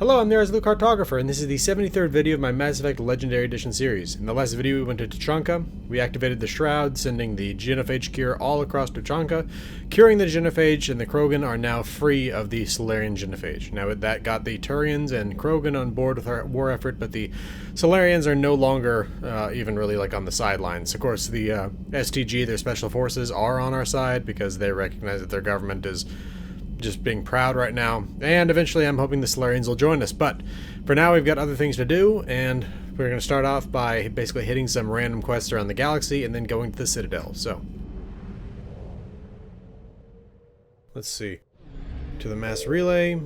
Hello, I'm there as Luke Cartographer, and this is the 73rd video of my Mass Effect Legendary Edition series. In the last video we went to Tuchanka, we activated the Shroud, sending the genophage cure all across Tuchanka, curing the genophage, and the Krogan are now free of the Solarian genophage. Now that got the Turians and Krogan on board with our war effort, but the Solarians are no longer even really like on the sidelines. Of course, the STG, their special forces, are on our side because they recognize that their government is just being proud right now, and eventually I'm hoping the Solarians will join us, but for now we've got other things to do, and we're going to start off by basically hitting some random quests around the galaxy and then going to the Citadel. So let's see, to the mass relay,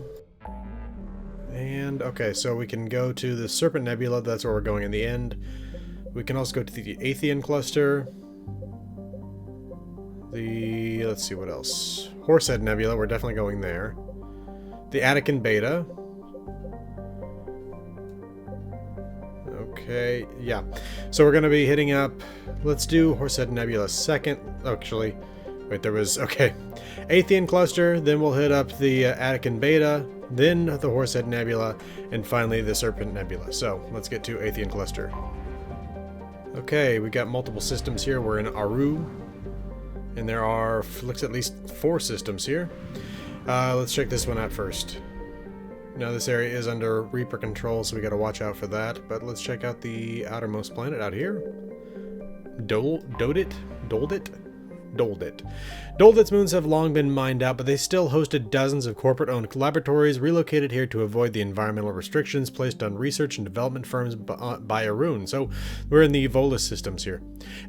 and okay, so we can go to the Serpent Nebula. That's where we're going in the end. We can also go to the Athean cluster, let's see what else. Horsehead Nebula, we're definitely going there. The Attican Beta. Okay, yeah. So we're going to be hitting up, let's do Horsehead Nebula second. Actually, wait, there was, okay. Athean Cluster, then we'll hit up the Attican Beta, then the Horsehead Nebula, and finally the Serpent Nebula. So let's get to Athean Cluster. Okay, we got multiple systems here. We're in Aru. And there are, looks at least 4 systems here. Let's check this one out first. Now this area is under Reaper control, so we gotta watch out for that. But let's check out the outermost planet out here. Doldit? Doldit's moons have long been mined out, but they still hosted dozens of corporate-owned laboratories relocated here to avoid the environmental restrictions placed on research and development firms by Arun. So we're in the Volus systems here.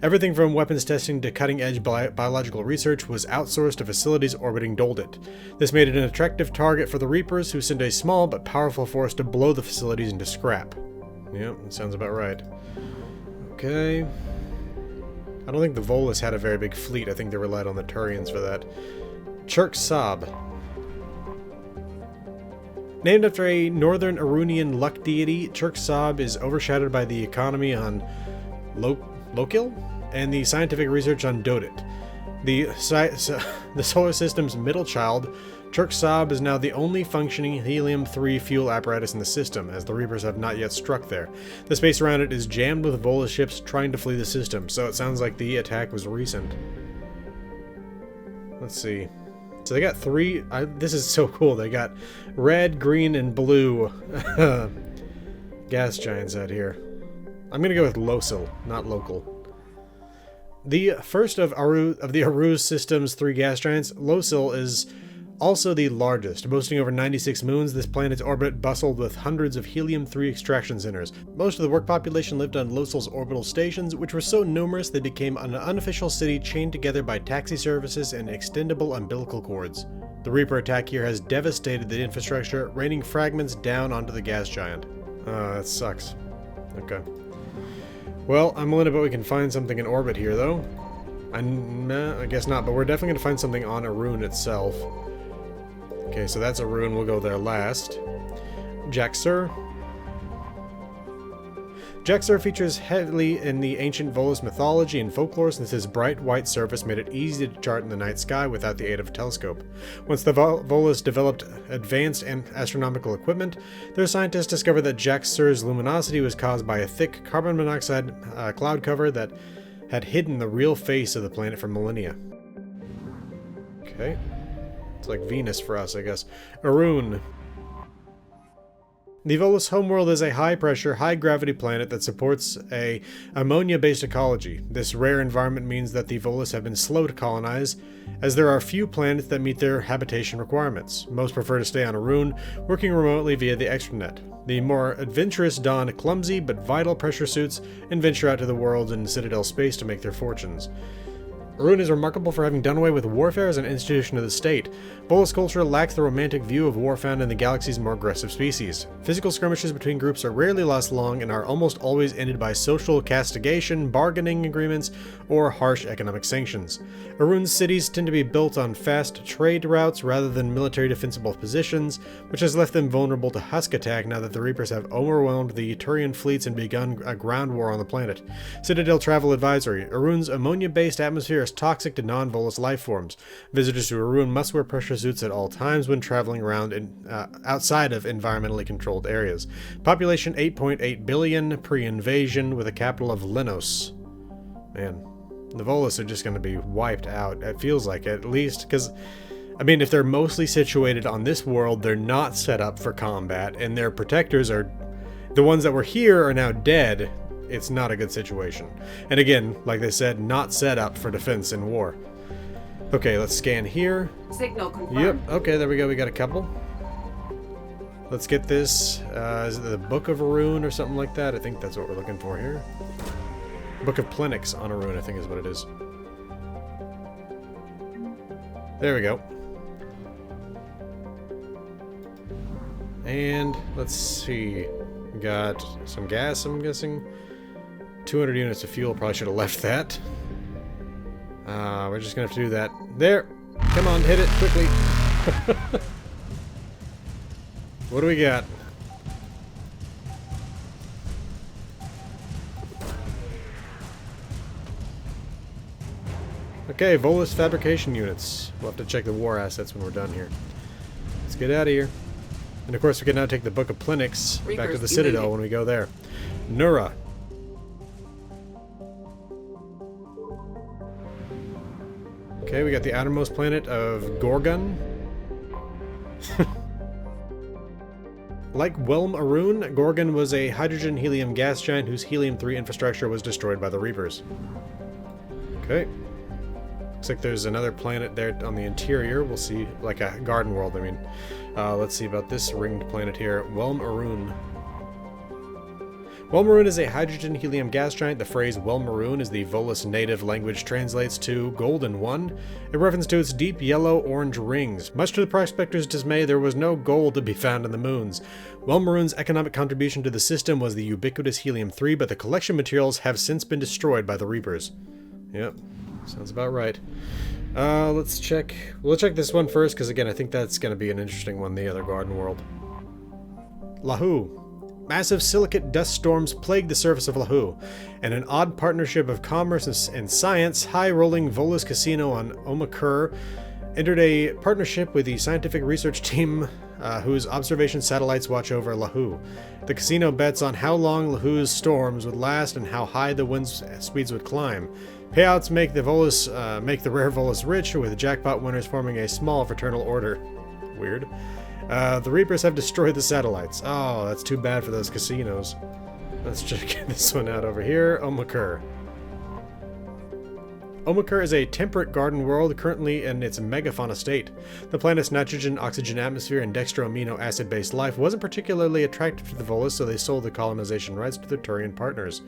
Everything from weapons testing to cutting-edge biological research was outsourced to facilities orbiting Doldit. This made it an attractive target for the Reapers, who sent a small but powerful force to blow the facilities into scrap. Yep, that sounds about right. Okay. I don't think the Volus had a very big fleet. I think they relied on the Turians for that. Chirk Sab. Named after a northern Arunian luck deity, Chirk Sab is overshadowed by the economy on Lokil and the scientific research on Dodit. The solar system's middle child, Chirk Sab, is now the only functioning helium-3 fuel apparatus in the system, as the Reapers have not yet struck there. The space around it is jammed with Volus ships trying to flee the system, so it sounds like the attack was recent. Let's see. So they got 3... this is so cool. They got red, green, and blue gas giants out here. I'm going to go with Losil, not local. The first of the Aru system's 3 gas giants, Losil, is also the largest. Boasting over 96 moons, this planet's orbit bustled with hundreds of helium-3 extraction centers. Most of the work population lived on Losil's orbital stations, which were so numerous they became an unofficial city chained together by taxi services and extendable umbilical cords. The Reaper attack here has devastated the infrastructure, raining fragments down onto the gas giant. That sucks. Okay. Well, I'm willing to bet we can find something in orbit here, though. I guess not, but we're definitely going to find something on Arun itself. Okay, so that's Arun. We'll go there last. Jaxur. Jaxur features heavily in the ancient Volus mythology and folklore, since its bright white surface made it easy to chart in the night sky without the aid of a telescope. Once the Volus developed advanced astronomical equipment, their scientists discovered that Jaxur's luminosity was caused by a thick carbon monoxide cloud cover that had hidden the real face of the planet for millennia. Okay. It's like Venus for us, I guess. Arun. The Volus homeworld is a high-pressure, high-gravity planet that supports a ammonia-based ecology. This rare environment means that the Volus have been slow to colonize, as there are few planets that meet their habitation requirements. Most prefer to stay on Arun, working remotely via the extranet. The more adventurous don clumsy but vital pressure suits and venture out to the world in Citadel space to make their fortunes. Arun is remarkable for having done away with warfare as an institution of the state. Volus culture lacks the romantic view of war found in the galaxy's more aggressive species. Physical skirmishes between groups are rarely last long and are almost always ended by social castigation, bargaining agreements, or harsh economic sanctions. Arun's cities tend to be built on fast trade routes rather than military defensible positions, which has left them vulnerable to husk attack now that the Reapers have overwhelmed the Turian fleets and begun a ground war on the planet. Citadel Travel Advisory. Arun's ammonia-based atmosphere dangerous, toxic to non-Volus life forms. Visitors to Arun must wear pressure suits at all times when traveling around outside of environmentally controlled areas. Population 8.8 billion pre-invasion with a capital of Lenos. Man, the Volus are just going to be wiped out. It feels like it, at least, because, I mean, if they're mostly situated on this world, they're not set up for combat, and their protectors are... The ones that were here are now dead. It's not a good situation. And again, like they said, not set up for defense in war. Okay, let's scan here. Signal confirmed. Yep, okay, there we go. We got a couple. Let's get this. Is it the Book of Arun or something like that? I think that's what we're looking for here. Book of Plenix on Arun, I think is what it is. There we go. And let's see. We got some gas, I'm guessing. 200 units of fuel. Probably should have left that. We're just gonna have to do that. There! Come on, hit it quickly. What do we got? Okay, Volus fabrication units. We'll have to check the war assets when we're done here. Let's get out of here. And of course we can now take the Book of Plenix back to the Citadel when we go there. Nura. Okay, we got the outermost planet of Gorgon. Like Whelm Arun, Gorgon was a hydrogen-helium gas giant whose helium-3 infrastructure was destroyed by the Reapers. Okay. Looks like there's another planet there on the interior. We'll see, like a garden world, I mean. Let's see about this ringed planet here. Whelm Arun. Whelm Arun is a hydrogen-helium gas giant. The phrase Whelm Arun is the Volus native language translates to Golden One, in reference to its deep yellow-orange rings. Much to the prospectors' dismay, there was no gold to be found in the moons. Whelm Arun's economic contribution to the system was the ubiquitous helium-3, but the collection materials have since been destroyed by the Reapers. Yep, sounds about right. Let's check. We'll check this one first, because again, I think that's going to be an interesting one, the other garden world. Lahu. Massive silicate dust storms plague the surface of Lahu, and an odd partnership of commerce and science, high-rolling Volus Casino on Omakur entered a partnership with the scientific research team whose observation satellites watch over Lahu. The casino bets on how long Lahu's storms would last and how high the wind speeds would climb. Payouts make the rare Volus rich, with jackpot winners forming a small fraternal order. Weird. The Reapers have destroyed the satellites. Oh, that's too bad for those casinos. Let's check this one out over here. Omakur. Omakur is a temperate garden world currently in its megafauna state. The planet's nitrogen, oxygen atmosphere, and dextro-amino acid-based life wasn't particularly attractive to the Volus, so they sold the colonization rights to their Turian partners.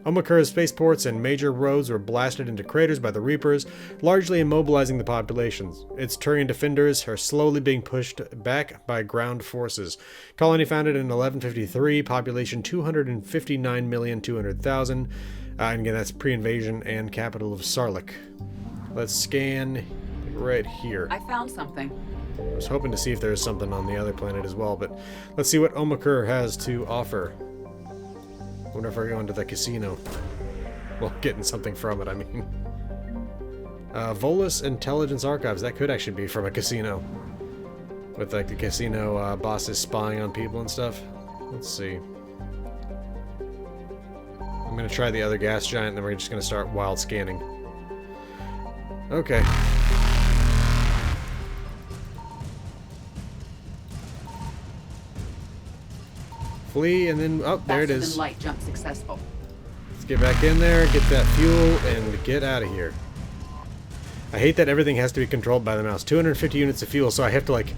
Omakur's spaceports and major roads were blasted into craters by the Reapers, largely immobilizing the populations. Its Turian defenders are slowly being pushed back by ground forces. Colony founded in 1153, population 259,200,000. And again, that's pre-invasion and capital of Sarlik. Let's scan right here. I found something. I was hoping to see if there's something on the other planet as well, but let's see what Omakur has to offer. Wonder if we're going to the casino. Well, getting something from it, I mean. Volus Intelligence Archives. That could actually be from a casino. With, like, the casino bosses spying on people and stuff. Let's see. I'm going to try the other gas giant, and then we're just going to start wild scanning. Okay. Flee, and then... Oh, there it is. Faster than light jump successful. Let's get back in there, get that fuel, and get out of here. I hate that everything has to be controlled by the mouse. 250 units of fuel, so I have to, like,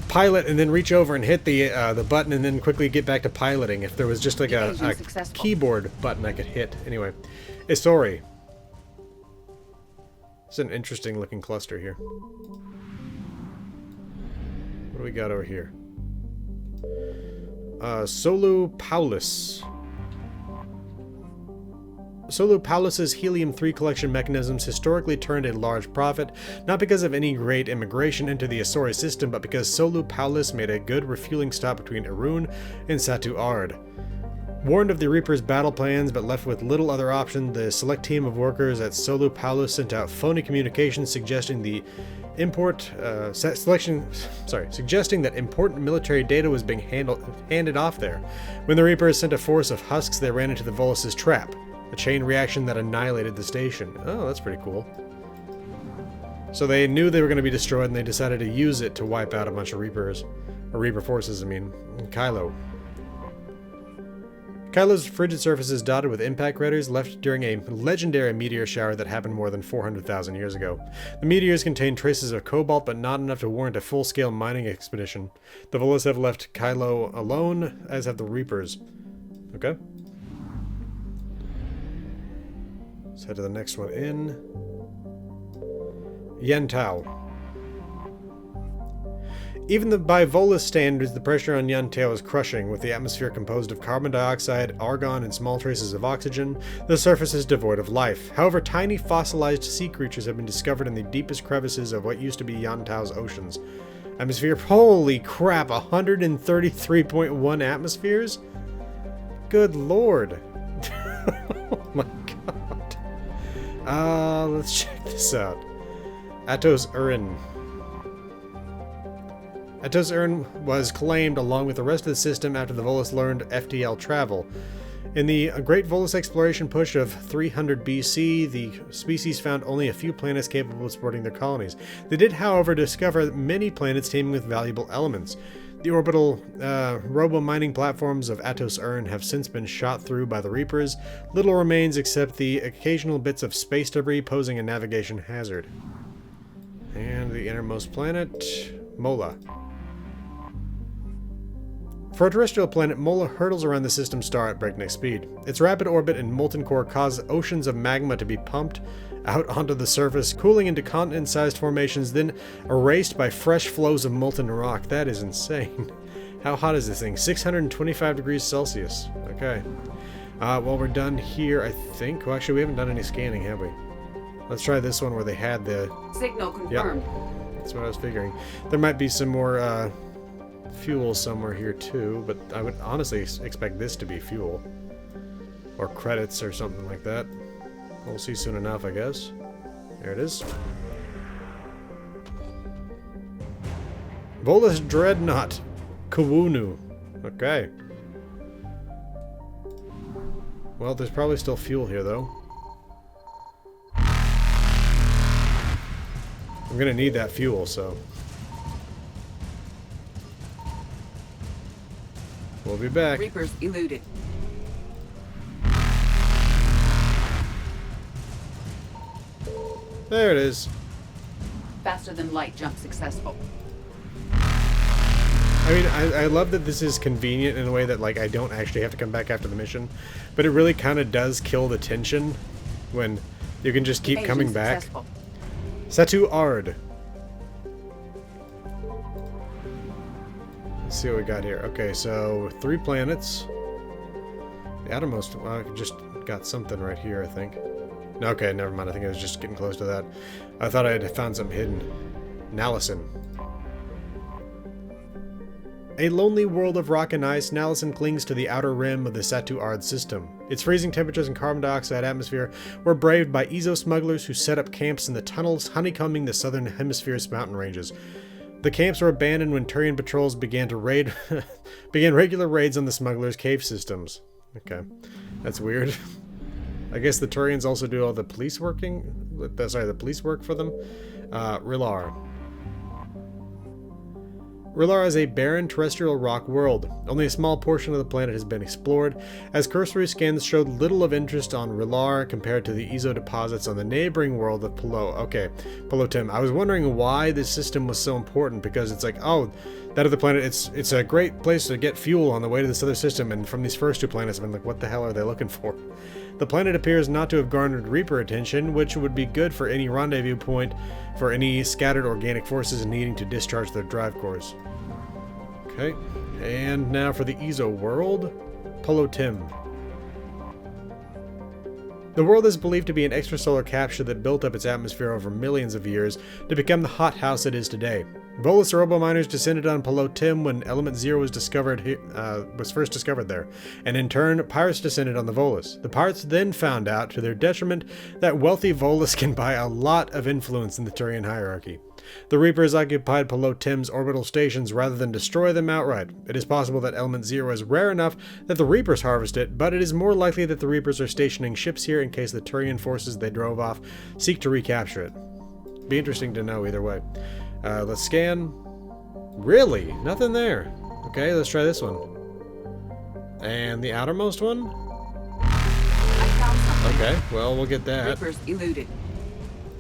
pilot and then reach over and hit the button and then quickly get back to piloting. If there was just, like, a keyboard button I could hit. Anyway. Isori. It's an interesting looking cluster here. What do we got over here? Solu Paulus. Solu Paulus's helium-3 collection mechanisms historically turned a large profit, not because of any great immigration into the Isori system, but because Solu Paulus made a good refueling stop between Arun and Satu Ard. Warned of the Reaper's battle plans, but left with little other option, the select team of workers at Solu Paulus sent out phony communications suggesting that important military data was being handed off there. When the Reapers sent a force of husks, they ran into the Volus' trap, a chain reaction that annihilated the station. Oh, that's pretty cool. So they knew they were going to be destroyed, and they decided to use it to wipe out a bunch of Reapers. Or Reaper forces, I mean. Kylo. Kylo's frigid surface is dotted with impact craters left during a legendary meteor shower that happened more than 400,000 years ago. The meteors contain traces of cobalt, but not enough to warrant a full-scale mining expedition. The Volus have left Kylo alone, as have the Reapers. Okay. Let's head to the next one in. Yantao. Even by Volus standards, the pressure on Yantao is crushing, with the atmosphere composed of carbon dioxide, argon, and small traces of oxygen. The surface is devoid of life. However, tiny fossilized sea creatures have been discovered in the deepest crevices of what used to be Yantao's oceans. Atmosphere, holy crap, 133.1 atmospheres? Good lord. Oh my god. Let's check this out. Atos Urin. Atos Urin was claimed along with the rest of the system after the Volus learned FTL travel. In the Great Volus exploration push of 300 BC, the species found only a few planets capable of supporting their colonies. They did, however, discover many planets teeming with valuable elements. The orbital robo-mining platforms of Atos Urin have since been shot through by the Reapers. Little remains except the occasional bits of space debris posing a navigation hazard. And the innermost planet, Mola. For a terrestrial planet, Mola hurtles around the system star at breakneck speed. Its rapid orbit and molten core cause oceans of magma to be pumped out onto the surface, cooling into continent-sized formations, then erased by fresh flows of molten rock. That is insane. How hot is this thing? 625 degrees Celsius. Okay. Well, we're done here, I think. Well, actually, we haven't done any scanning, have we? Let's try this one where they had the... Signal confirmed. Yep. That's what I was figuring. There might be some more, fuel somewhere here too, but I would honestly expect this to be fuel. Or credits or something like that. We'll see soon enough, I guess. There it is. Volus Dreadnought. Kawunu. Okay. Well, there's probably still fuel here, though. I'm gonna need that fuel, so... we'll be back. Reapers eluded. There it is. Faster than light jump successful. I mean, I love that this is convenient in a way that, like, I don't actually have to come back after the mission. But it really kind of does kill the tension when you can just keep Agent coming back. successful. Satu Ard. Let's see what we got here. Okay, so 3 planets. The outermost, I just got something right here, I think. No, okay, never mind. I think I was just getting close to that. I thought I had found something hidden. Nalison. A lonely world of rock and ice, Nalison clings to the outer rim of the Satu Ard system. Its freezing temperatures and carbon dioxide atmosphere were braved by Ezo smugglers who set up camps in the tunnels honeycombing the southern hemisphere's mountain ranges. The camps were abandoned when Turian patrols began regular raids on the smugglers' cave systems. Okay, that's weird. I guess the Turians also do all the police the police work for them. Rilar. Rilar is a barren terrestrial rock world. Only a small portion of the planet has been explored, as cursory scans showed little of interest on Rilar compared to the Ezo deposits on the neighboring world of Palo. Okay, Palotim. I was wondering why this system was so important, because it's like, oh, that other planet, it's a great place to get fuel on the way to this other system, and from these first 2 planets, I've been like, what the hell are they looking for? The planet appears not to have garnered Reaper attention, which would be good for any rendezvous point for any scattered organic forces needing to discharge their drive cores. Okay, and now for the Ezo world, Palotim. The world is believed to be an extrasolar capsule that built up its atmosphere over millions of years to become the hothouse it is today. Volus robo-miners descended on Palo Tim when Element Zero was first discovered there, and in turn, pirates descended on the Volus. The pirates then found out, to their detriment, that wealthy Volus can buy a lot of influence in the Turian hierarchy. The Reapers occupied Palo Tim's orbital stations rather than destroy them outright. It is possible that Element Zero is rare enough that the Reapers harvest it, but it is more likely that the Reapers are stationing ships here in case the Turian forces they drove off seek to recapture it. Be interesting to know either way. Let's scan. Really? Nothing there. Okay, let's try this one. And the outermost one? I found something. Okay, well, we'll get that. Reapers eluded.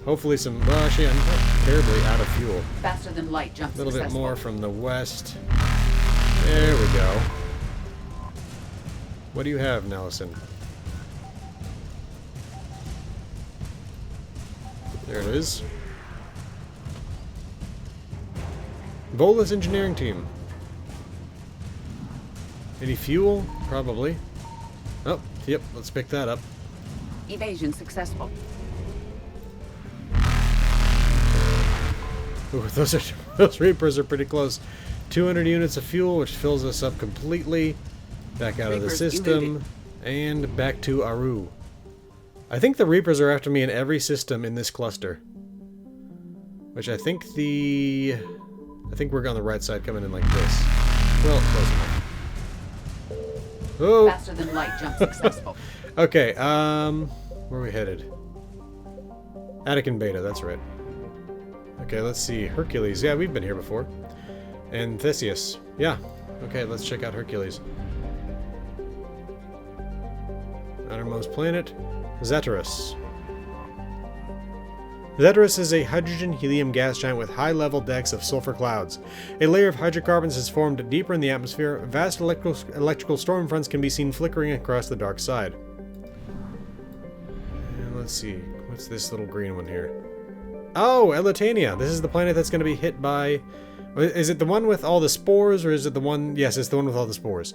Hopefully some... Well, actually, I'm not terribly out of fuel. Faster than light jump A little bit successful. more from the west. There we go. What do you have, Nelson? There it is. Volus engineering team. Any fuel? Probably. Oh, yep, let's pick that up. Evasion successful. Ooh, those Reapers are pretty close. 200 units of fuel, which fills us up completely. Back out of the Reapers system. eluded. And back to Aru. I think the Reapers are after me in every system in this cluster. Which I think we're on the right side coming in like this. Well, close enough. Oh! Faster than light jump successful. Okay, where are we headed? Attican Beta, that's right. Okay, let's see. Hercules. Yeah, we've been here before. And Theseus. Yeah. Okay, let's check out Hercules. Outermost planet. Cerberus. Cerberus is a hydrogen-helium gas giant with high-level decks of sulfur clouds. A layer of hydrocarbons has formed deeper in the atmosphere. Vast electrical storm fronts can be seen flickering across the dark side. And let's see. What's this little green one here? Oh, Elitania. This is the planet that's going to be hit by... Is it the one with all the spores, or is it the one... Yes, it's the one with all the spores.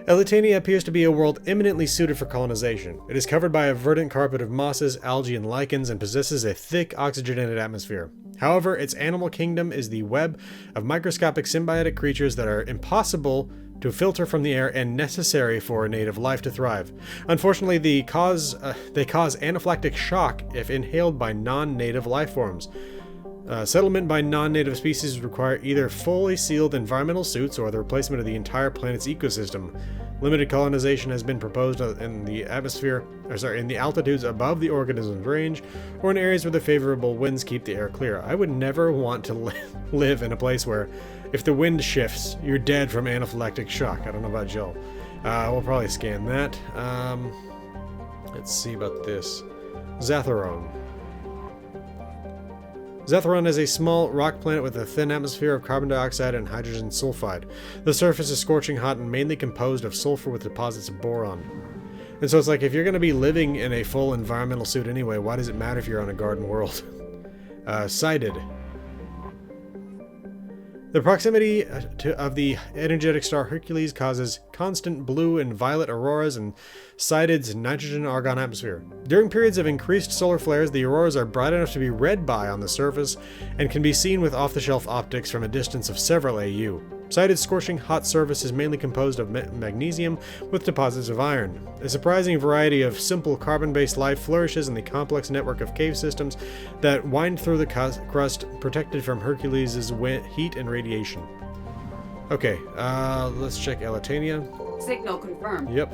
Elitania appears to be a world eminently suited for colonization. It is covered by a verdant carpet of mosses, algae, and lichens, and possesses a thick, oxygenated atmosphere. However, its animal kingdom is the web of microscopic symbiotic creatures that are impossible to filter from the air and necessary for a native life to thrive. Unfortunately, they cause anaphylactic shock if inhaled by non-native life forms. Settlement by non-native species require either fully sealed environmental suits or the replacement of the entire planet's ecosystem. Limited colonization has been proposed in the in the altitudes above the organism's range, or in areas where the favorable winds keep the air clear. I would never want to live in a place where, if the wind shifts, you're dead from anaphylactic shock. I don't know about Joe. We'll probably scan that. Let's see about this. Zatharon. Zatharon is a small rock planet with a thin atmosphere of carbon dioxide and hydrogen sulfide. The surface is scorching hot and mainly composed of sulfur with deposits of boron. And so it's like, if you're going to be living in a full environmental suit anyway, why does it matter if you're on a garden world? Sighted. The proximity of the energetic star Hercules causes constant blue and violet auroras and Sighted's nitrogen-argon atmosphere. During periods of increased solar flares, the auroras are bright enough to be read by on the surface and can be seen with off-the-shelf optics from a distance of several AU. Sighted's scorching hot surface is mainly composed of magnesium with deposits of iron. A surprising variety of simple carbon-based life flourishes in the complex network of cave systems that wind through the crust, protected from Hercules' heat and radiation. Okay, let's check Elitania. Signal confirmed. Yep.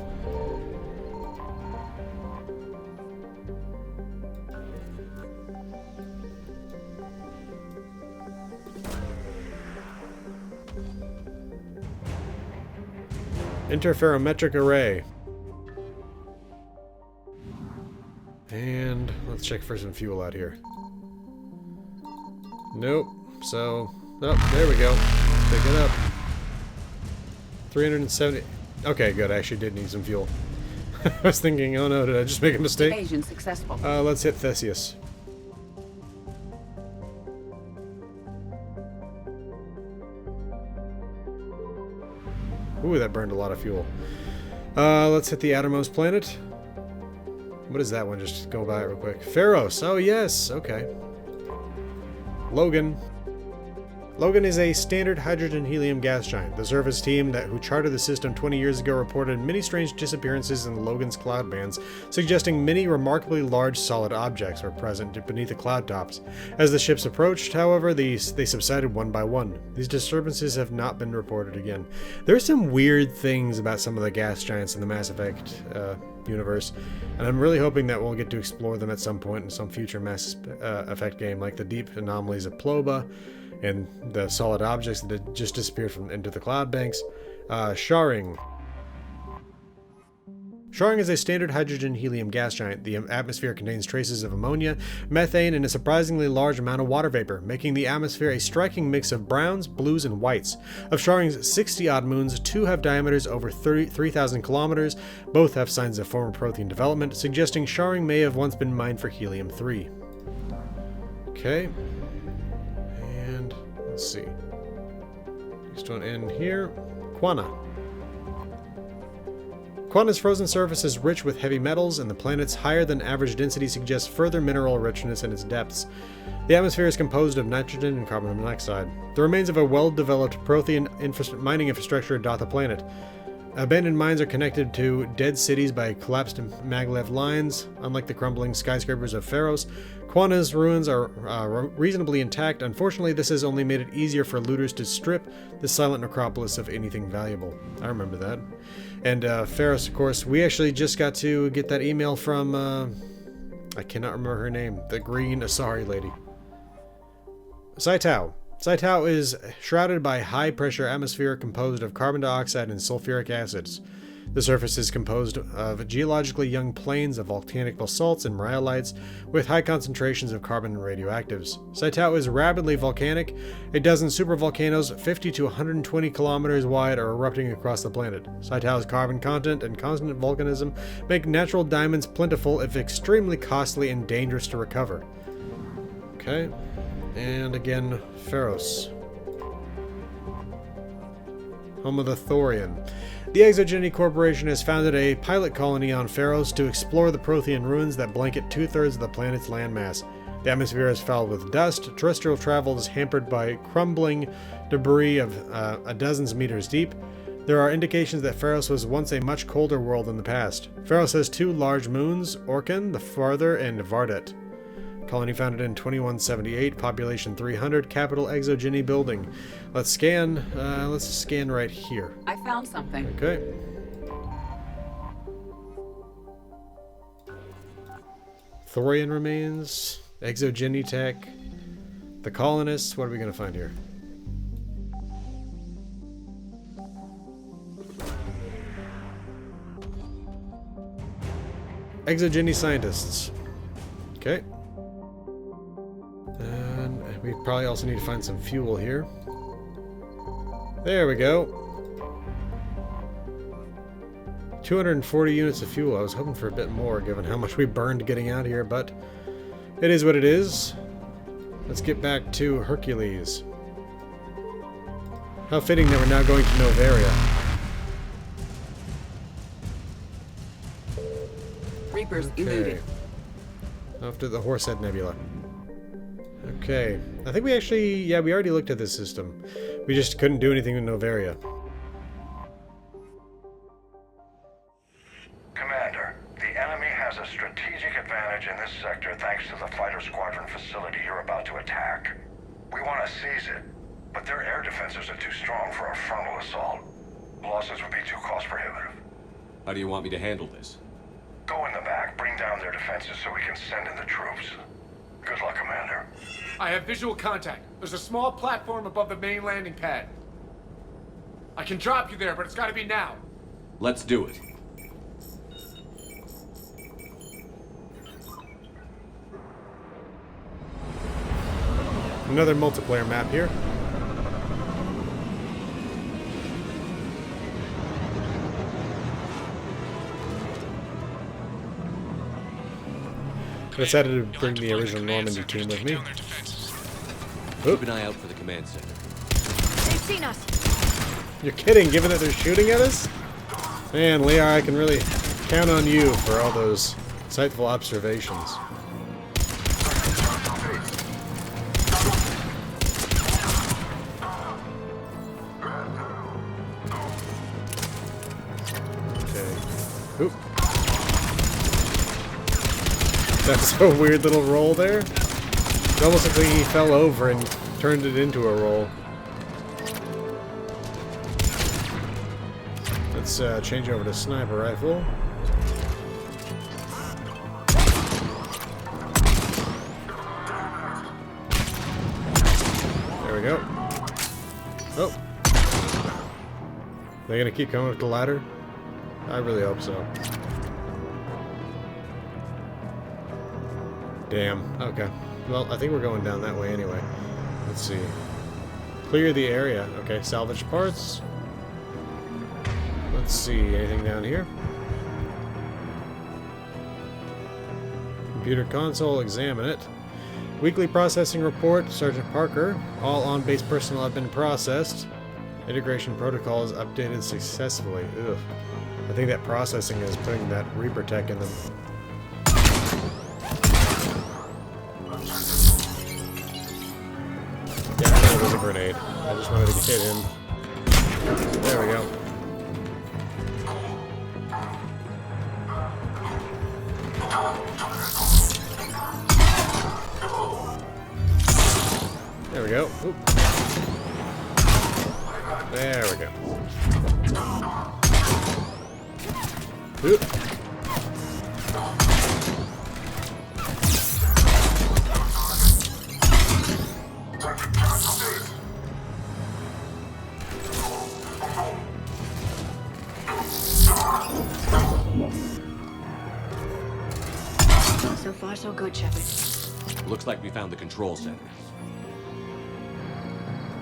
Interferometric array. And let's check for some fuel out here. Nope. So, oh, there we go. Pick it up. 370. Okay, good. I actually did need some fuel. I was thinking, oh no, did I just make a mistake? Evasion successful. Let's hit Theseus. Ooh, that burned a lot of fuel. Let's hit the outermost planet. What is that one? Just go by it real quick. Pharos. Oh, yes. Okay. Logan. Logan is a standard hydrogen-helium gas giant. The surface team who charted the system 20 years ago reported many strange disappearances in Logan's cloud bands, suggesting many remarkably large solid objects were present beneath the cloud tops. As the ships approached, however, they subsided one by one. These disturbances have not been reported again. There are some weird things about some of the gas giants in the Mass Effect universe, and I'm really hoping that we'll get to explore them at some point in some future Mass Effect game, like the deep anomalies of Ploba, and the solid objects that had just disappeared into the cloud banks. Sharing. Sharing is a standard hydrogen-helium gas giant. The atmosphere contains traces of ammonia, methane, and a surprisingly large amount of water vapor, making the atmosphere a striking mix of browns, blues, and whites. Of Sharing's 60-odd moons, 2 have diameters over 3,000 kilometers. Both have signs of former Prothean development, suggesting Sharing may have once been mined for helium-3. Okay. And let's see. Next one in here. Quana. Quana's frozen surface is rich with heavy metals, and the planet's higher-than-average density suggests further mineral richness in its depths. The atmosphere is composed of nitrogen and carbon monoxide. The remains of a well-developed Prothean mining infrastructure dot the planet. Abandoned mines are connected to dead cities by collapsed maglev lines. Unlike the crumbling skyscrapers of Pharos, Quana's ruins are reasonably intact. Unfortunately, this has only made it easier for looters to strip the silent necropolis of anything valuable. I remember that. And Pharos, of course, we actually just got to get that email from, I cannot remember her name, the green Asari lady. Citadel. Citadel is shrouded by high-pressure atmosphere composed of carbon dioxide and sulfuric acids. The surface is composed of geologically young plains of volcanic basalts and rhyolites with high concentrations of carbon and radioactives. Citadel is rapidly volcanic. A dozen supervolcanoes 50 to 120 kilometers wide are erupting across the planet. Citadel's carbon content and constant volcanism make natural diamonds plentiful if extremely costly and dangerous to recover. Okay. And again, Pharos. Home of the Thorian. The Exogeny Corporation has founded a pilot colony on Pharos to explore the Prothean ruins that blanket 2/3 of the planet's landmass. The atmosphere is fouled with dust. Terrestrial travel is hampered by crumbling debris of dozens meters deep. There are indications that Pharos was once a much colder world in the past. Pharos has 2 large moons, Orkan, the Farther, and Vardet. Colony founded in 2178, population 300, capital Exogeny building. Let's scan right here. I found something. Okay. Thorian remains, Exogeny tech, the colonists. What are we going to find here? Exogeny scientists. Okay. And we probably also need to find some fuel here. There we go. 240 units of fuel. I was hoping for a bit more given how much we burned getting out here, but it is what it is. Let's get back to Hercules. How fitting that we're now going to Noveria. Reapers eluded. After the Horsehead Nebula. Okay. I think we actually... Yeah, we already looked at this system. We just couldn't do anything with Noveria. Commander, the enemy has a strategic advantage in this sector thanks to the fighter squadron facility you're about to attack. We want to seize it, but their air defenses are too strong for a frontal assault. Losses would be too cost prohibitive. How do you want me to handle this? Go in the back, bring down their defenses so we can send in the troops. Good luck, Commander. I have visual contact. There's a small platform above the main landing pad. I can drop you there, but it's gotta be now. Let's do it. Another multiplayer map here. I decided to bring the original Normandy team with me. Keep an eye out for the command center. They've seen us. You're kidding, given that they're shooting at us? Man, Liar, I can really count on you for all those Insightful observations. Okay. Oop. That's a weird little roll there. It almost looks like he fell over and turned it into a roll. Let's change over to sniper rifle. There we go. Oh. They gonna keep coming with the ladder? I really hope so. Damn. Okay. Well, I think we're going down that way anyway. Let's see. Clear the area. Okay, salvage parts. Let's see. Anything down here? Computer console. Examine it. Weekly processing report. Sergeant Parker. All on-base personnel have been processed. Integration protocol is updated successfully. Ugh. I think that processing is putting that Reaper tech in them. Yeah, I know it was a grenade. I just wanted to hit him. There we go. There we go. Oop. There we go. Oop. So far, so good, Shepard. Looks like we found the control center.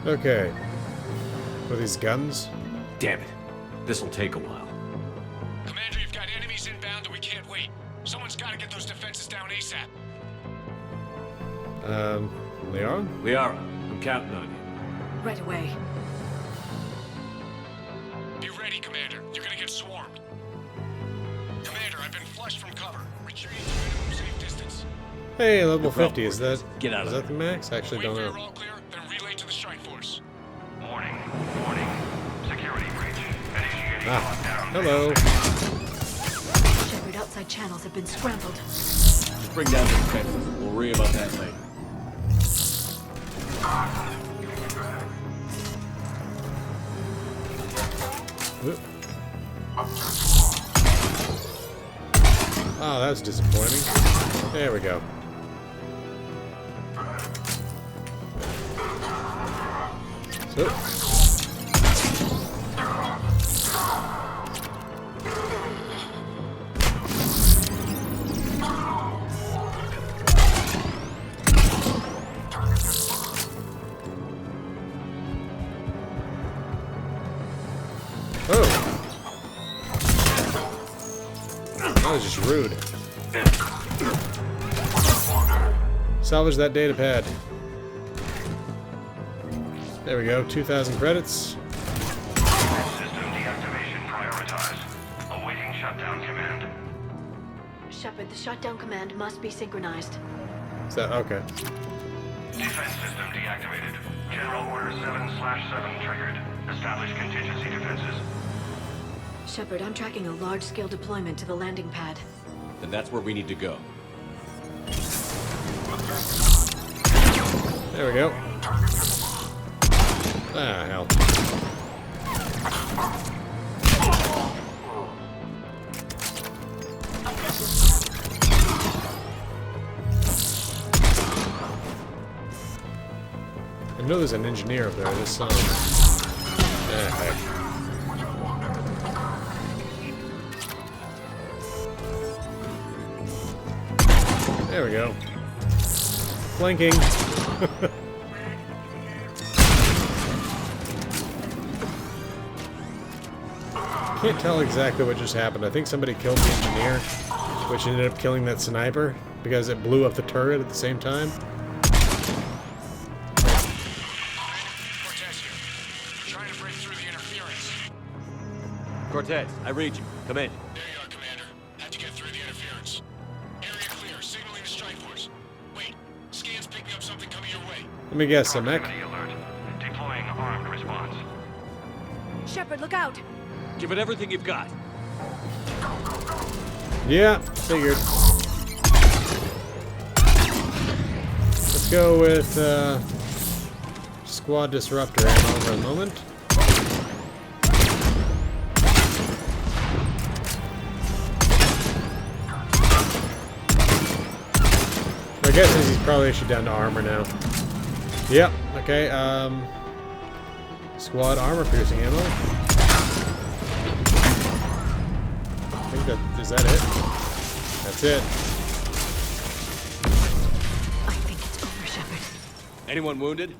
Okay. What are these guns? Damn it. This'll take a while. Commander, you've got enemies inbound and we can't wait. Someone's got to get those defenses down ASAP. Leon? Liara, I'm counting on you. Right away. Be ready, Commander. You're gonna get swarmed. Commander, I've been flushed from cover. Retreating to minimum safe distance. Hey, level No problem, 50. Is that Get out of is that there. the max? I actually Wait don't for know. your all clear, then relay to the strike force. Warning. Warning. Security breach. Initiating Ah, lockdown. hello. Shepard, outside channels have been scrambled. Just bring down the defenses. We'll worry about that later. Oop. Oh, that's disappointing. There we go. So. Oh. That was just rude. Salvage that data pad. There we go, 2,000 credits. System deactivation prioritized. Awaiting shutdown command. Shepard, the shutdown command must be synchronized. Is that okay? Defense system deactivated. General Order 7/7 triggered. Establish contingency defenses. Shepard, I'm tracking a large-scale deployment to the landing pad. Then that's where we need to go. There we go. Ah, hell. I know there's an engineer up there. There's some. Ah, heck. There we go. Flanking. Can't tell exactly what just happened. I think somebody killed the engineer, which ended up killing that sniper because it blew up the turret at the same time. Cortez here. Trying to break through the interference. Cortez, I read you. Come in. There you are, Commander. Had to get through the interference. Let me guess, a mech? Proximity alert. Deploying armed response. Shepard, look out! Give it everything you've got. Yeah, figured. Let's go with squad disruptor ammo for a moment. My guess is he's probably issued down to armor now. Yep, okay, squad armor piercing ammo. I think that, is that it? That's it. I think it's over, Shepard. Anyone wounded?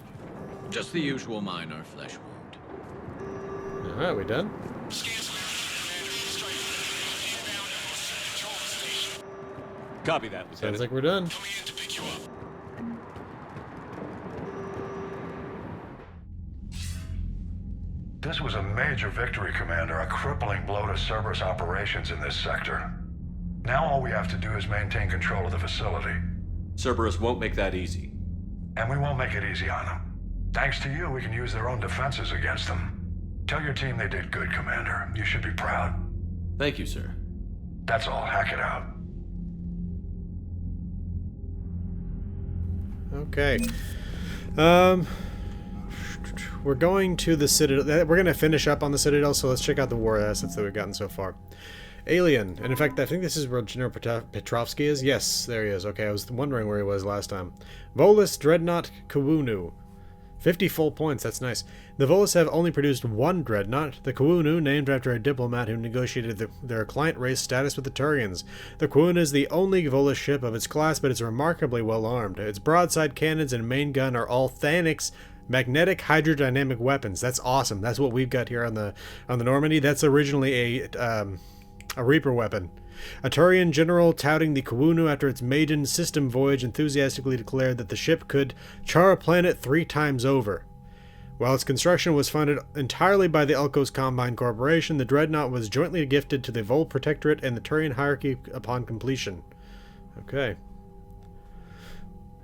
Just the usual minor flesh wound. Alright, we done? Copy that, Sounds Lieutenant. like we're done. This was a major victory, Commander, a crippling blow to Cerberus operations in this sector. Now all we have to do is maintain control of the facility. Cerberus won't make that easy. And we won't make it easy on them. Thanks to you, we can use their own defenses against them. Tell your team they did good, Commander. You should be proud. Thank you, sir. That's all. Hack it out. Okay. We're going to the Citadel. We're going to finish up on the Citadel, so let's check out the war assets that we've gotten so far. Alien. And in fact, I think this is where General Petrovsky is. Yes, there he is. Okay, I was wondering where he was last time. Volus, Dreadnought, Kawunu. 50 full points, that's nice. The Volus have only produced one Dreadnought, the Kawunu, named after a diplomat who negotiated their client race status with the Turians. The Kawunu is the only Volus ship of its class, but it's remarkably well armed. Its broadside cannons and main gun are all Thanix magnetic hydrodynamic weapons. That's awesome. That's what we've got here on the Normandy. That's originally a Reaper weapon. A Turian general touting the Kawunu after its maiden system voyage enthusiastically declared that the ship could char a planet 3 times over. While its construction was funded entirely by the Elkos Combine Corporation, the Dreadnought was jointly gifted to the Vol Protectorate and the Turian hierarchy upon completion. Okay.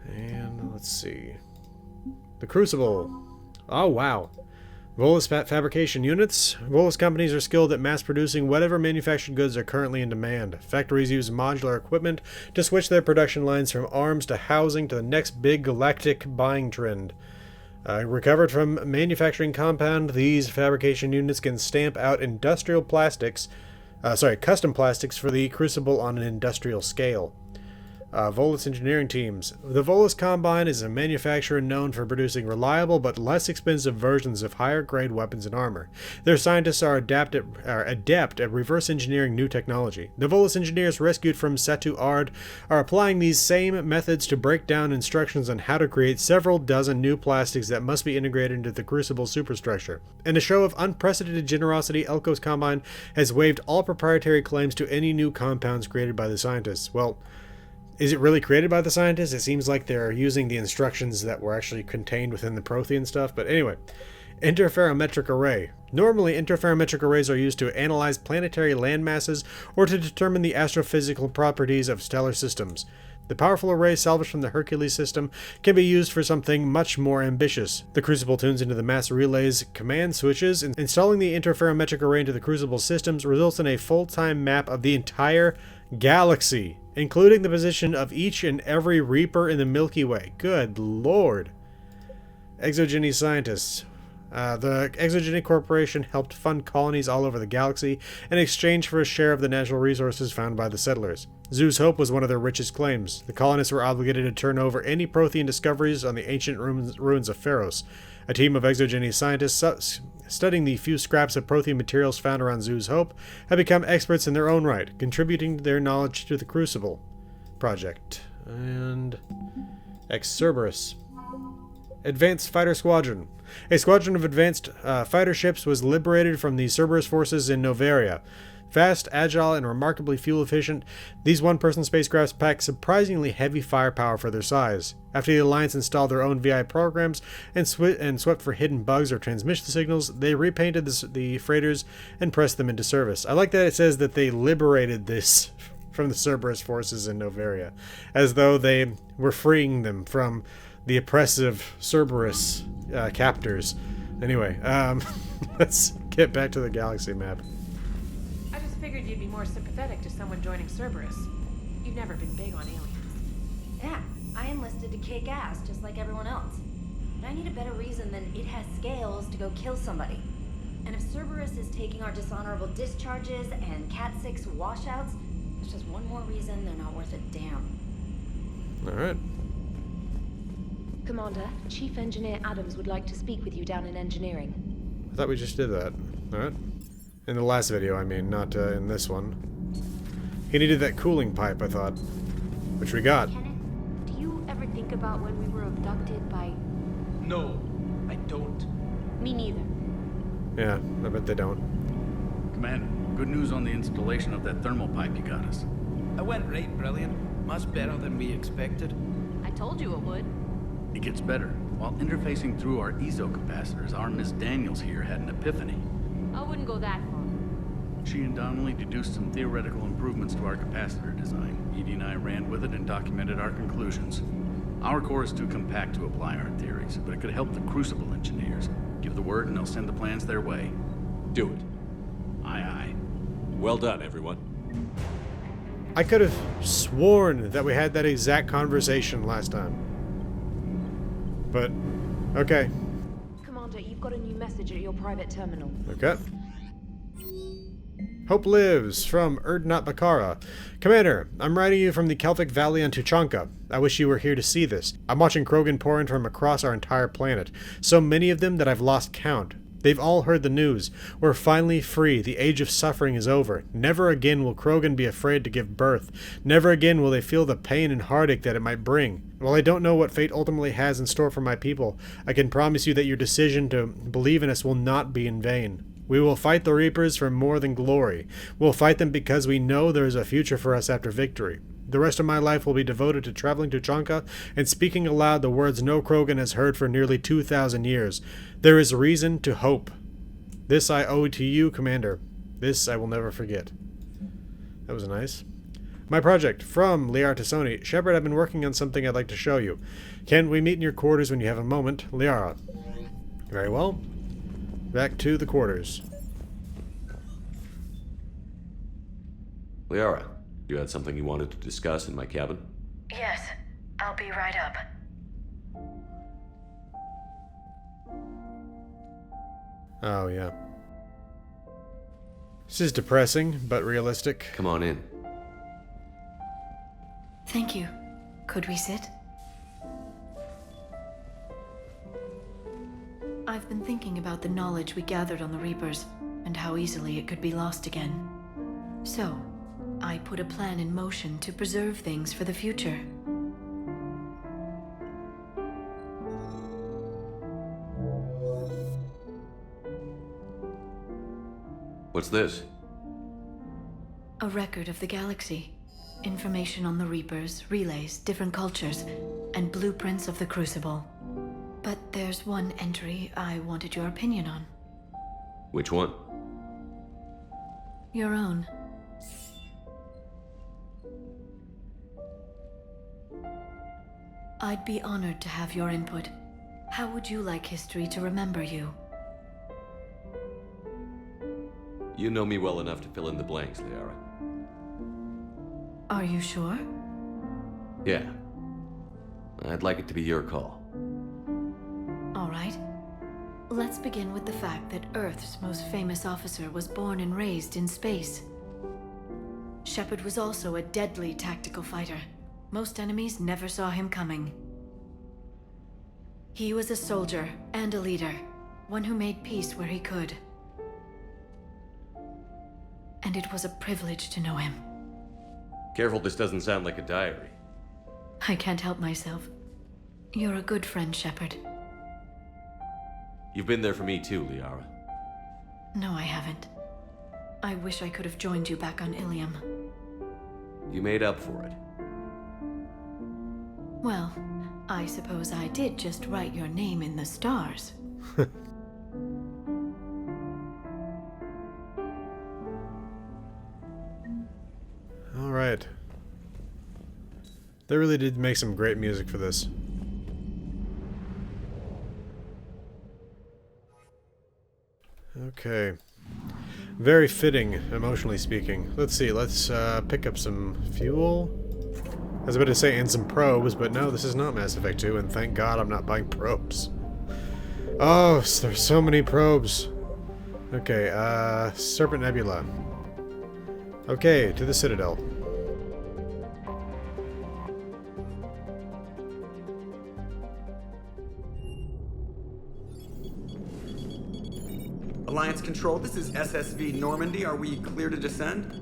And let's see. The Crucible. Oh, wow. Volus fabrication units. Volus companies are skilled at mass producing whatever manufactured goods are currently in demand. Factories use modular equipment to switch their production lines from arms to housing to the next big galactic buying trend. Recovered from manufacturing compound, these fabrication units can stamp out custom plastics for the Crucible on an industrial scale. Volus engineering teams. The Volus Combine is a manufacturer known for producing reliable but less expensive versions of higher grade weapons and armor. Their scientists are adept at reverse engineering new technology. The Volus engineers rescued from Satu Ard are applying these same methods to break down instructions on how to create several dozen new plastics that must be integrated into the Crucible superstructure. In a show of unprecedented generosity, Elkos Combine has waived all proprietary claims to any new compounds created by the scientists. Well, is it really created by the scientists? It seems like they're using the instructions that were actually contained within the Prothean stuff. But anyway, interferometric array. Normally, interferometric arrays are used to analyze planetary landmasses or to determine the astrophysical properties of stellar systems. The powerful array salvaged from the Hercules system can be used for something much more ambitious. The Crucible tunes into the mass relays command switches, and installing the interferometric array into the Crucible systems results in a full-time map of the entire galaxy, including the position of each and every Reaper in the Milky Way. Good lord. Exogeny scientists. The Exogeny Corporation helped fund colonies all over the galaxy in exchange for a share of the natural resources found by the settlers. Zeus Hope was one of their richest claims. The colonists were obligated to turn over any Prothean discoveries on the ancient ruins of Pharos. A team of Exogeny scientists studying the few scraps of Prothean materials found around Zeus Hope have become experts in their own right, contributing their knowledge to the Crucible project. And Cerberus. Advanced Fighter Squadron. A squadron of advanced fighter ships was liberated from the Cerberus forces in Noveria. Fast, agile, and remarkably fuel-efficient, these one-person spacecrafts pack surprisingly heavy firepower for their size. After the Alliance installed their own VI programs and swept for hidden bugs or transmission signals, they repainted the freighters and pressed them into service. I like that it says that they liberated this from the Cerberus forces in Noveria, as though they were freeing them from the oppressive Cerberus captors. Anyway, let's get back to the galaxy map. I just figured you'd be more sympathetic to someone joining Cerberus. You've never been big on aliens. Yeah, I enlisted to kick ass just like everyone else. But I need a better reason than it has scales to go kill somebody. And if Cerberus is taking our dishonorable discharges and Cat 6 washouts, there's just one more reason they're not worth a damn. Alright. Commander, Chief Engineer Adams would like to speak with you down in engineering. I thought we just did that. Alright. In the last video, I mean, not in this one. He needed that cooling pipe, I thought. Which we got. Kenneth, do you ever think about when we were abducted by... No, I don't. Me neither. Yeah, I bet they don't. Commander, good news on the installation of that thermal pipe you got us. I went right brilliant. Much better than we expected. I told you it would. It gets better. While interfacing through our ezo capacitors, our Miss Daniels here had an epiphany. I wouldn't go that far. She and Donnelly deduced some theoretical improvements to our capacitor design. Edie and I ran with it and documented our conclusions. Our core is too compact to apply our theories, but it could help the Crucible engineers. Give the word and they'll send the plans their way. Do it. Aye, aye. Well done, everyone. I could have sworn that we had that exact conversation last time. But, okay. Commander, you've got a new message at your private terminal. Okay. Hope lives from Erdnot Bakara. Commander, I'm writing you from the Kelvic Valley on Tuchanka. I wish you were here to see this. I'm watching Krogan pour in from across our entire planet. So many of them that I've lost count. They've all heard the news. We're finally free. The age of suffering is over. Never again will Krogan be afraid to give birth. Never again will they feel the pain and heartache that it might bring. While I don't know what fate ultimately has in store for my people, I can promise you that your decision to believe in us will not be in vain. We will fight the Reapers for more than glory. We'll fight them because we know there is a future for us after victory. The rest of my life will be devoted to traveling to Tuchanka and speaking aloud the words no Krogan has heard for nearly 2,000 years. There is reason to hope. This I owe to you, Commander. This I will never forget. That was nice. My project, from Liara to Sony. Shepard, I've been working on something I'd like to show you. Can we meet in your quarters when you have a moment? Liara. Very well. Back to the quarters. Liara, you had something you wanted to discuss in my cabin? Yes, I'll be right up. Oh, yeah. This is depressing, but realistic. Come on in. Thank you. Could we sit? I've been thinking about the knowledge we gathered on the Reapers, and how easily it could be lost again. So, I put a plan in motion to preserve things for the future. What's this? A record of the galaxy. Information on the Reapers, relays, different cultures, and blueprints of the Crucible. But there's one entry I wanted your opinion on. Which one? Your own. I'd be honored to have your input. How would you like history to remember you? You know me well enough to fill in the blanks, Liara. Are you sure? Yeah. I'd like it to be your call. All right. Let's begin with the fact that Earth's most famous officer was born and raised in space. Shepard was also a deadly tactical fighter. Most enemies never saw him coming. He was a soldier and a leader, one who made peace where he could. And it was a privilege to know him. Careful, this doesn't sound like a diary. I can't help myself. You're a good friend, Shepard. You've been there for me too, Liara. No, I haven't. I wish I could have joined you back on Ilium. You made up for it. Well, I suppose I did just write your name in the stars. All right. They really did make some great music for this. Okay. Very fitting, emotionally speaking. Let's see, let's pick up some fuel. I was about to say, and some probes, but no, this is not Mass Effect 2, and thank God I'm not buying probes. Oh, there's so many probes. Okay, Serpent Nebula. Okay, to the Citadel. Alliance Control, this is SSV Normandy. Are we clear to descend?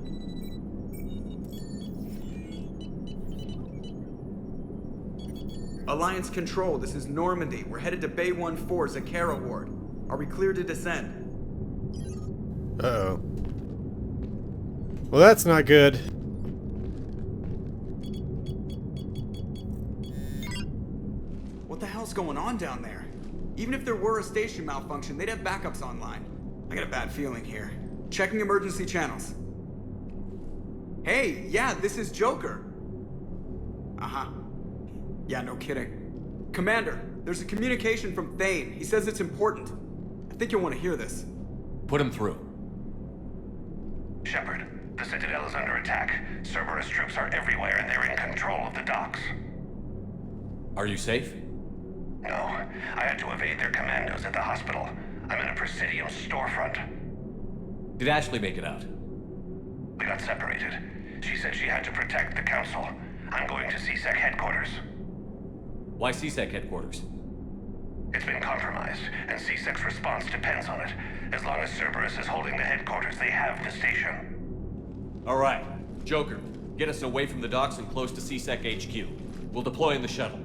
Alliance Control, this is Normandy. We're headed to Bay 1-4, Zakara Ward. Are we clear to descend? Uh-oh. Well, that's not good. What the hell's going on down there? Even if there were a station malfunction, they'd have backups online. I got a bad feeling here. Checking emergency channels. Hey, yeah, this is Joker. Uh-huh. Yeah, no kidding. Commander, there's a communication from Thane. He says it's important. I think you'll want to hear this. Put him through. Shepard, the Citadel is under attack. Cerberus troops are everywhere and they're in control of the docks. Are you safe? No, I had to evade their commandos at the hospital. I'm in a Presidium storefront. Did Ashley make it out? We got separated. She said she had to protect the Council. I'm going to CSEC headquarters. Why CSEC headquarters? It's been compromised, and CSEC's response depends on it. As long as Cerberus is holding the headquarters, they have the station. All right. Joker, get us away from the docks and close to CSEC HQ. We'll deploy in the shuttle.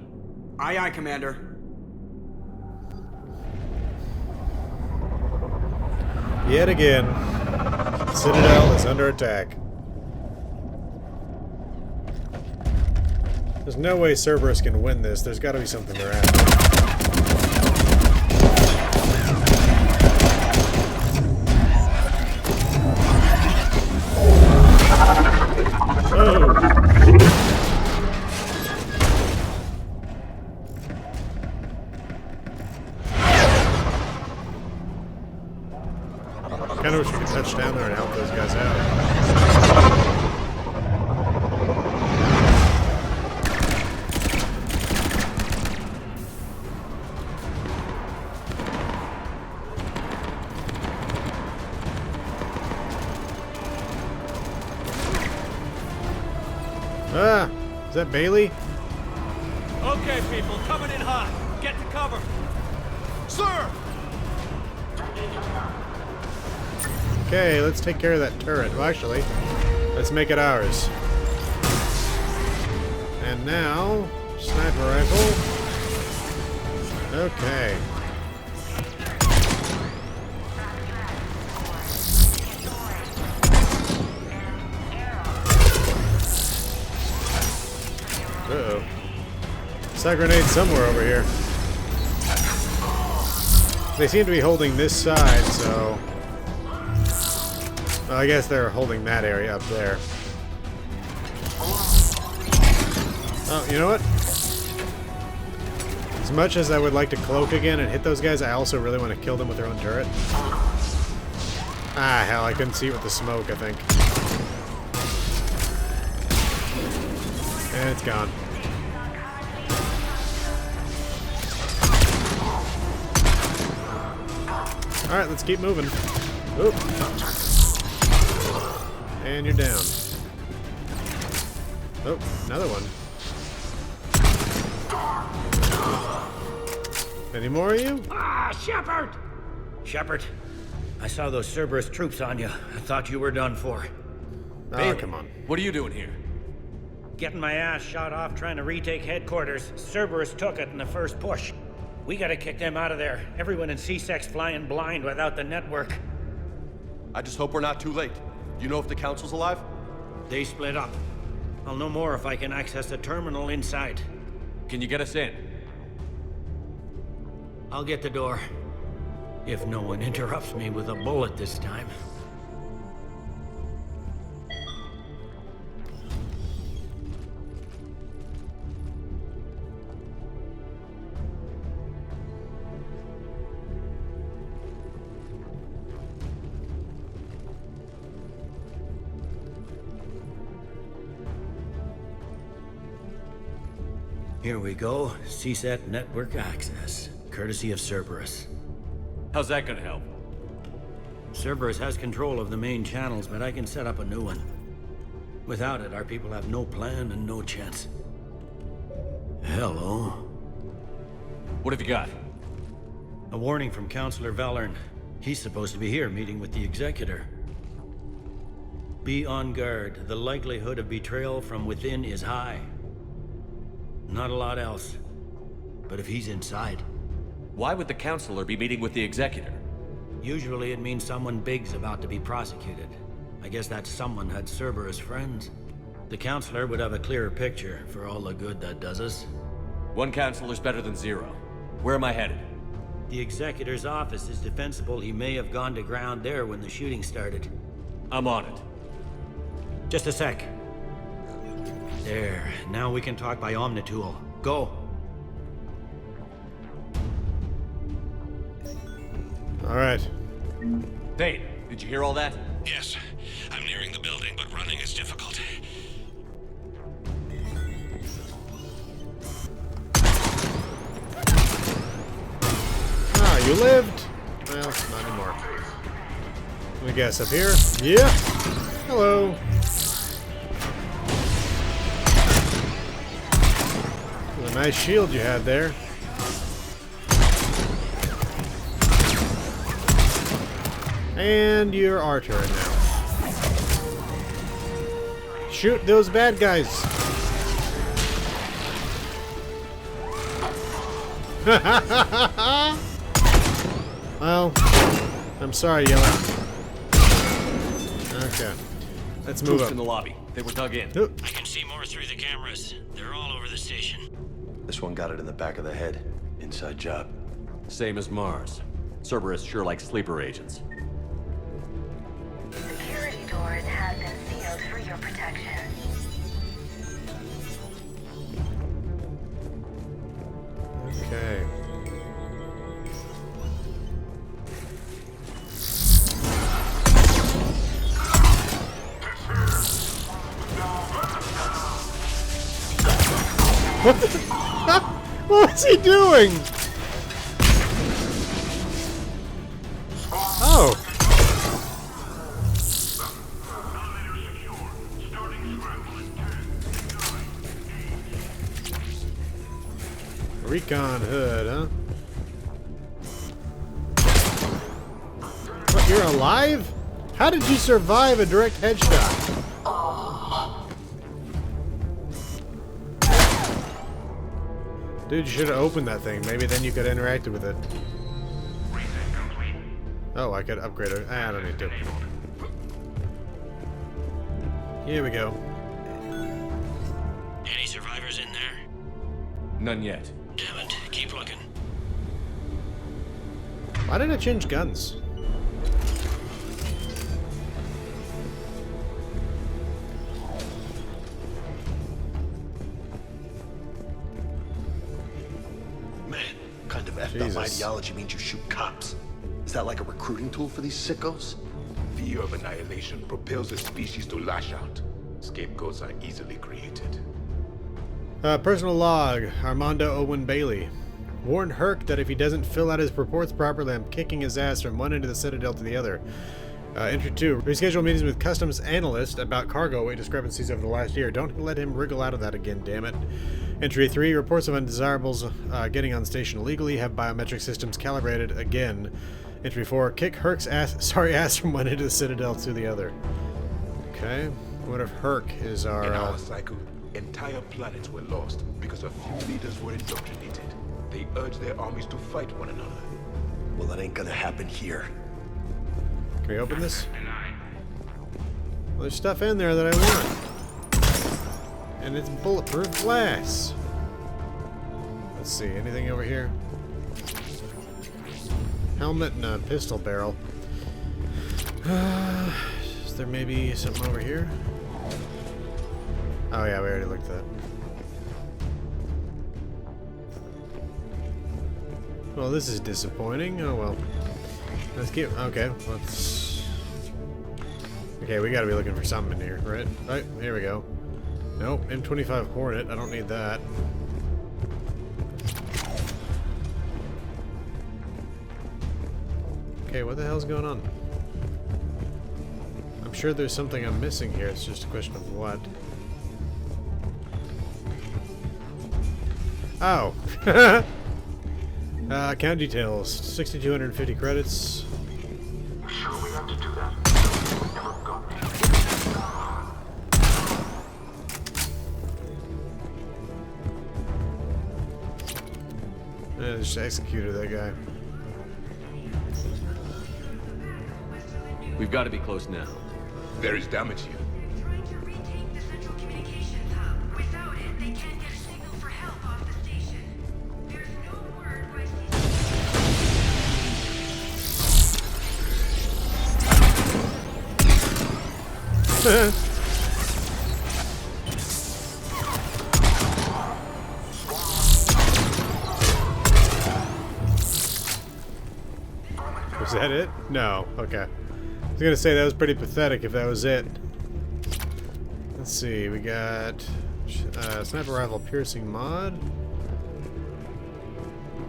Aye, aye, Commander. Yet again, Citadel is under attack. There's no way Cerberus can win this. There's got to be something they're after. Oh! Kind of wish we could touch down there and help those guys out. Ah! Is that Bailey? Okay, people, coming in hot. Get to cover. Sir! Okay, let's take care of that turret. Well, actually, let's make it ours. And now, sniper rifle. Okay. Uh-oh. Saw a grenade somewhere over here. They seem to be holding this side, so... Well, I guess they're holding that area up there. Oh, you know what? As much as I would like to cloak again and hit those guys, I also really want to kill them with their own turret. Ah, hell, I couldn't see it with the smoke, I think. And it's gone. Alright, let's keep moving. Oop. And you're down. Oh, another one. Any more of you? Ah, Shepard! Shepard, I saw those Cerberus troops on you. I thought you were done for. Oh, Bailey, come on. What are you doing here? Getting my ass shot off trying to retake headquarters. Cerberus took it in the first push. We gotta kick them out of there. Everyone in C-Sec's flying blind without the network. I just hope we're not too late. Do you know if the Council's alive? They split up. I'll know more if I can access the terminal inside. Can you get us in? I'll get the door. If no one interrupts me with a bullet this time. Here we go. CSET network access, courtesy of Cerberus. How's that gonna help? Cerberus has control of the main channels, but I can set up a new one. Without it, our people have no plan and no chance. Hello. What have you got? A warning from Counselor Valern. He's supposed to be here meeting with the Executor. Be on guard. The likelihood of betrayal from within is high. Not a lot else. But if he's inside... Why would the Counselor be meeting with the Executor? Usually it means someone big's about to be prosecuted. I guess that someone had Cerberus friends. The Counselor would have a clearer picture for all the good that does us. One Counselor's better than zero. Where am I headed? The Executor's office is defensible. He may have gone to ground there when the shooting started. I'm on it. Just a sec. There. Now we can talk by Omnitool. Go. All right. Thane, did you hear all that? Yes. I'm nearing the building, but running is difficult. Ah, you lived? Well, not anymore. Let me guess, up here? Yeah! Hello! What a nice shield you had there. And you're our turret now. Shoot those bad guys! Well, I'm sorry, Yellow. Okay. Let's move Troops up. in the lobby. They were dug in. I can see more through the cameras. They're all over the station. This one got it in the back of the head. Inside job. Same as Mars. Cerberus sure likes sleeper agents. Security doors have been sealed for your protection. Okay. What the? What was he doing? Oh. Recon hood, huh? What, you're alive? How did you survive a direct headshot? Dude, you should have opened that thing. Maybe then you could have interacted with it. Oh, I could upgrade it. I don't need to. Here we go. Any survivors in there? None yet. Damn it. Keep looking. Why did I change guns? Man, kind of effed up ideology means you shoot cops. Is that like a recruiting tool for these sickos? Fear of annihilation propels a species to lash out. Scapegoats are easily created. Personal log. Armando Owen Bailey. Warned Herc that if he doesn't fill out his reports properly, I'm kicking his ass from one end of the Citadel to the other. Entry 2. Reschedule meetings with customs analyst about cargo weight discrepancies over the last year. Don't let him wriggle out of that again, damn it. Entry 3. Reports of undesirables getting on station illegally. Have biometric systems calibrated again. Entry 4. Kick Herc's ass from one end of the Citadel to the other. Okay. What if Herc is our... In our cycle, entire planets were lost because a few leaders were indoctrinated. They urged their armies to fight one another. Well, that ain't gonna happen here. Can we open this? Well, there's stuff in there that I want. And it's bulletproof glass. Let's see, anything over here? Helmet and a pistol barrel. Is there maybe something over here? Oh yeah, we already looked at that. Well, this is disappointing. Oh well. Let's keep... Okay, let's... Okay, we gotta be looking for something in here, right? Right, here we go. Nope, M25 Hornet. I don't need that. Okay, what the hell's going on? I'm sure there's something I'm missing here. It's just a question of what. Oh. Account details. 6,250 credits. Sure we have to do that? Never got me. Yeah, just executed that guy. We've got to be close now. There is damage here. Was that it? No. Okay. I was gonna say that was pretty pathetic if that was it. Let's see. We got sniper rifle piercing mod,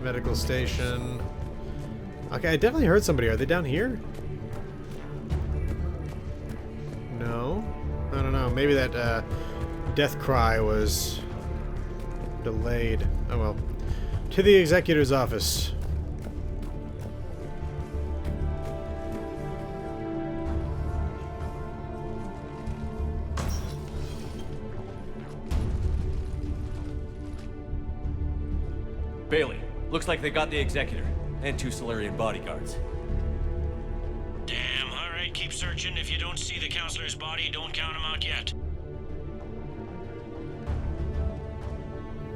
medical station. Okay, I definitely heard somebody. Are they down here? No. I don't know. Maybe that death cry was delayed. Oh well. To the executor's office. Bailey, looks like they got the executor and 2 Solarian bodyguards. Damn, alright, keep searching. If you don't see the counselor's body, don't count him out yet.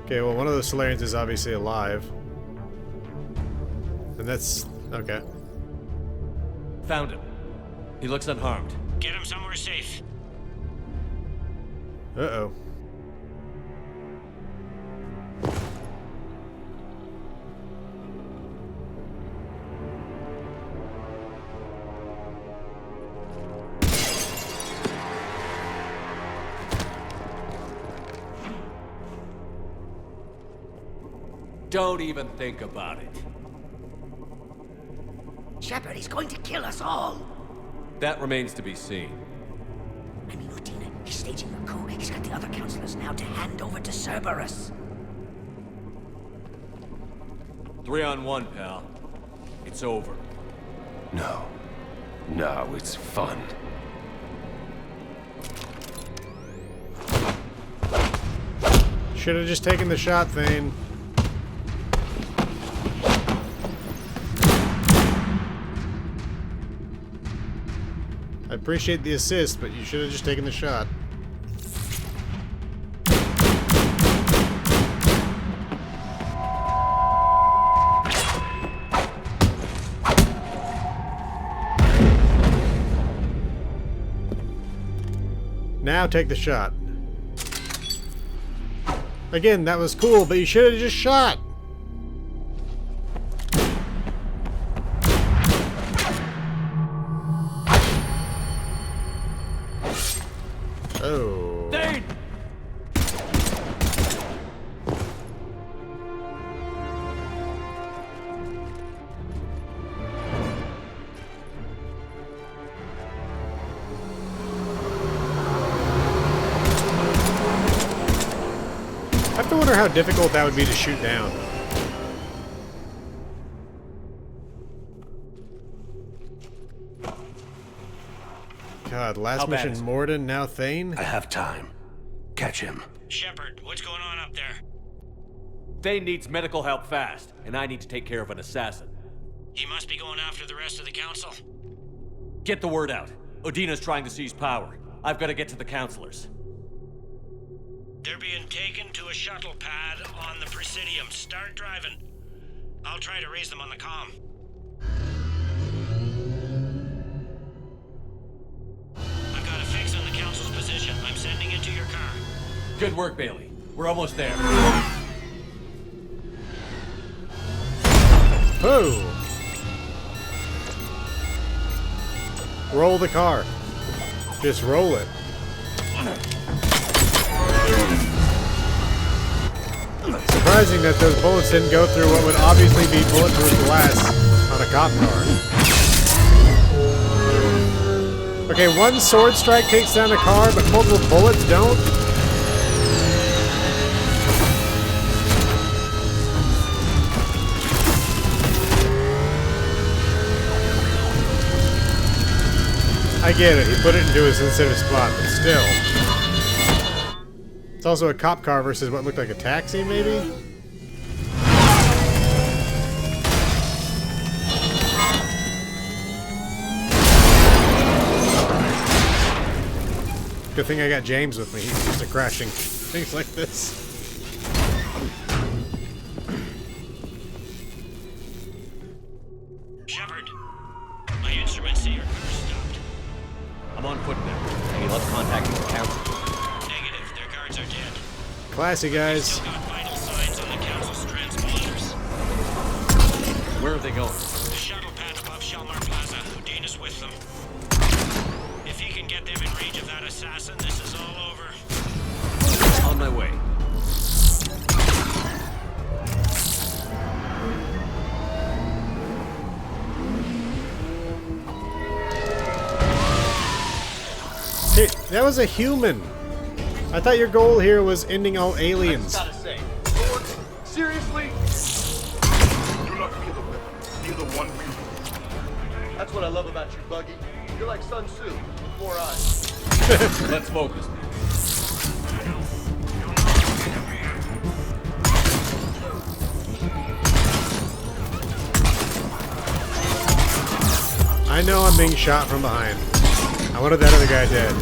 Okay, well, one of those Solarians is obviously alive. And that's... okay. Found him. He looks unharmed. Get him somewhere safe. Uh-oh. Don't even think about it. Shepard, he's going to kill us all. That remains to be seen. I mean, Udina, he's staging a coup. He's got the other counselors now to hand over to Cerberus. 3-on-1, pal. It's over. No. No, it's fun. Should have just taken the shot, Thane. I appreciate the assist, but you should have just taken the shot. Now take the shot. Again, that was cool, but you should have just shot. Oh. Thane! I have to wonder how difficult that would be to shoot down. God, last mission Morden, now Thane? I have time. Catch him. Shepard, what's going on up there? Thane needs medical help fast, and I need to take care of an assassin. He must be going after the rest of the council. Get the word out. Odina's trying to seize power. I've got to get to the counselors. They're being taken to a shuttle pad on the Presidium. Start driving. I'll try to raise them on the comm. I've got a fix on the council's position. I'm sending it to your car. Good work, Bailey. We're almost there. Oh! Roll the car. Just roll it. Surprising that those bullets didn't go through what would obviously be bulletproof glass on a cop car. Okay, one sword strike takes down a car, but multiple bullets don't? I get it, he put it into a sensitive spot, but still. It's also a cop car versus what looked like a taxi, maybe? Good thing I got James with me. He's used to crashing things like this. Shepard, my instruments say your car stopped. I'm on foot now. Any luck contacting the council? Negative. Their guards are dead. Classy, guys. Still got vital signs on the council's transponders. Where are they going? The shuttle pad above Shelmar Plaza. Houdina's with them. If he can get them in range of that assassin, this is all over. On my way. Hey, that was a human. I thought your goal here was ending all aliens. I just gotta say, Lord, seriously? Do not fear the weapon. Fear the one wielder. that's what I love about you, Buggy. You're like Sun Tzu, with 4 eyes. Let's focus. I know I'm being shot from behind. I wanted that other guy dead.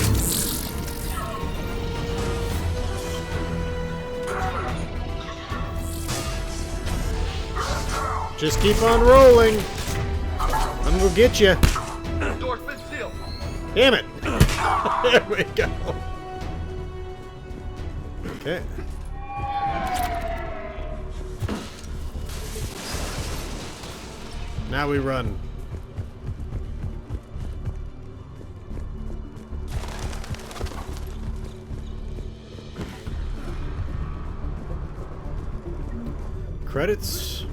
Just keep on rolling. I'm gonna get you. Door's been sealed. Damn it! There we go. Okay. Now we run. Credits.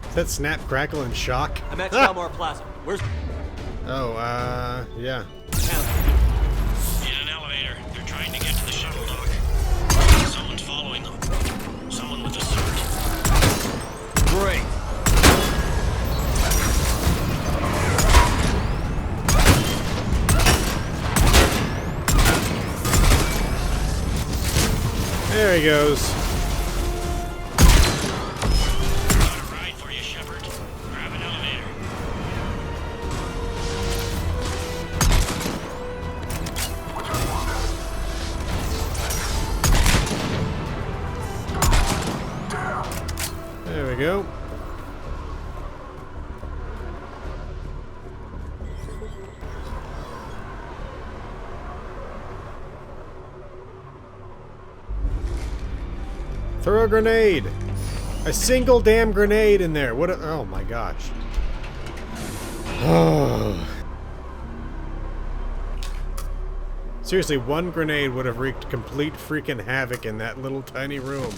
Is that snap, crackle, and shock? I'm at Shelmar Plaza. Where's... Oh, yeah. In an elevator. They're trying to get to the shuttle dock. Someone's following them. Someone with a suit. Great. There he goes. Got a ride for you, Shepard. Grab an elevator. There we go. Throw a grenade. A single damn grenade in there. What? Oh my gosh. Oh. Seriously, one grenade would have wreaked complete freaking havoc in that little tiny room.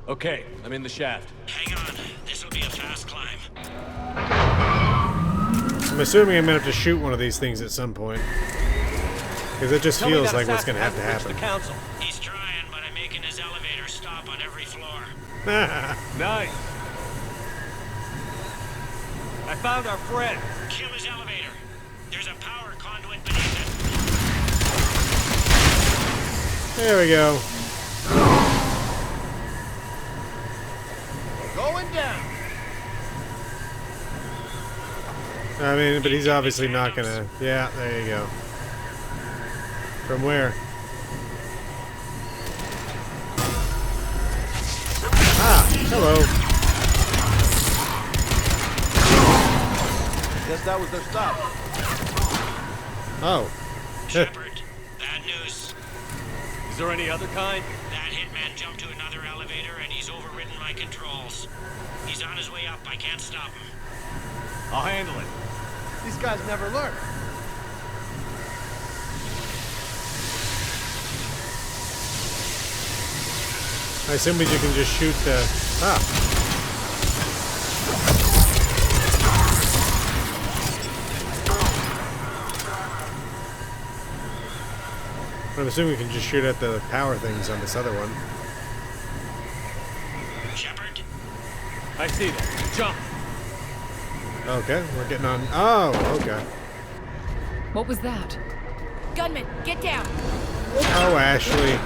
Okay, I'm in the shaft. Hang on. This'll be a fast climb. I'm assuming I'm gonna have to shoot one of these things at some point. Because it just feels like what's gonna have to happen. The council. He's trying, but I'm making his elevator stop on every floor. Nice. I found our friend. Kill his elevator. There's a power conduit beneath it. There we go. Going down. I mean, but he's obviously not gonna... Yeah, there you go. From where? Ah, hello. Guess that was their stop. Oh. Shepard, bad news. Is there any other kind? That hitman jumped to another elevator and he's overridden my controls. He's on his way up. I can't stop him. I'll handle it. These guys never learn. I assume you can just shoot the... Ah. I'm assuming we can just shoot at the power things on this other one. Shepard? I see them. Jump! Okay, we're getting on... Oh, okay. What was that? Gunman, get down! Oh, Ashley.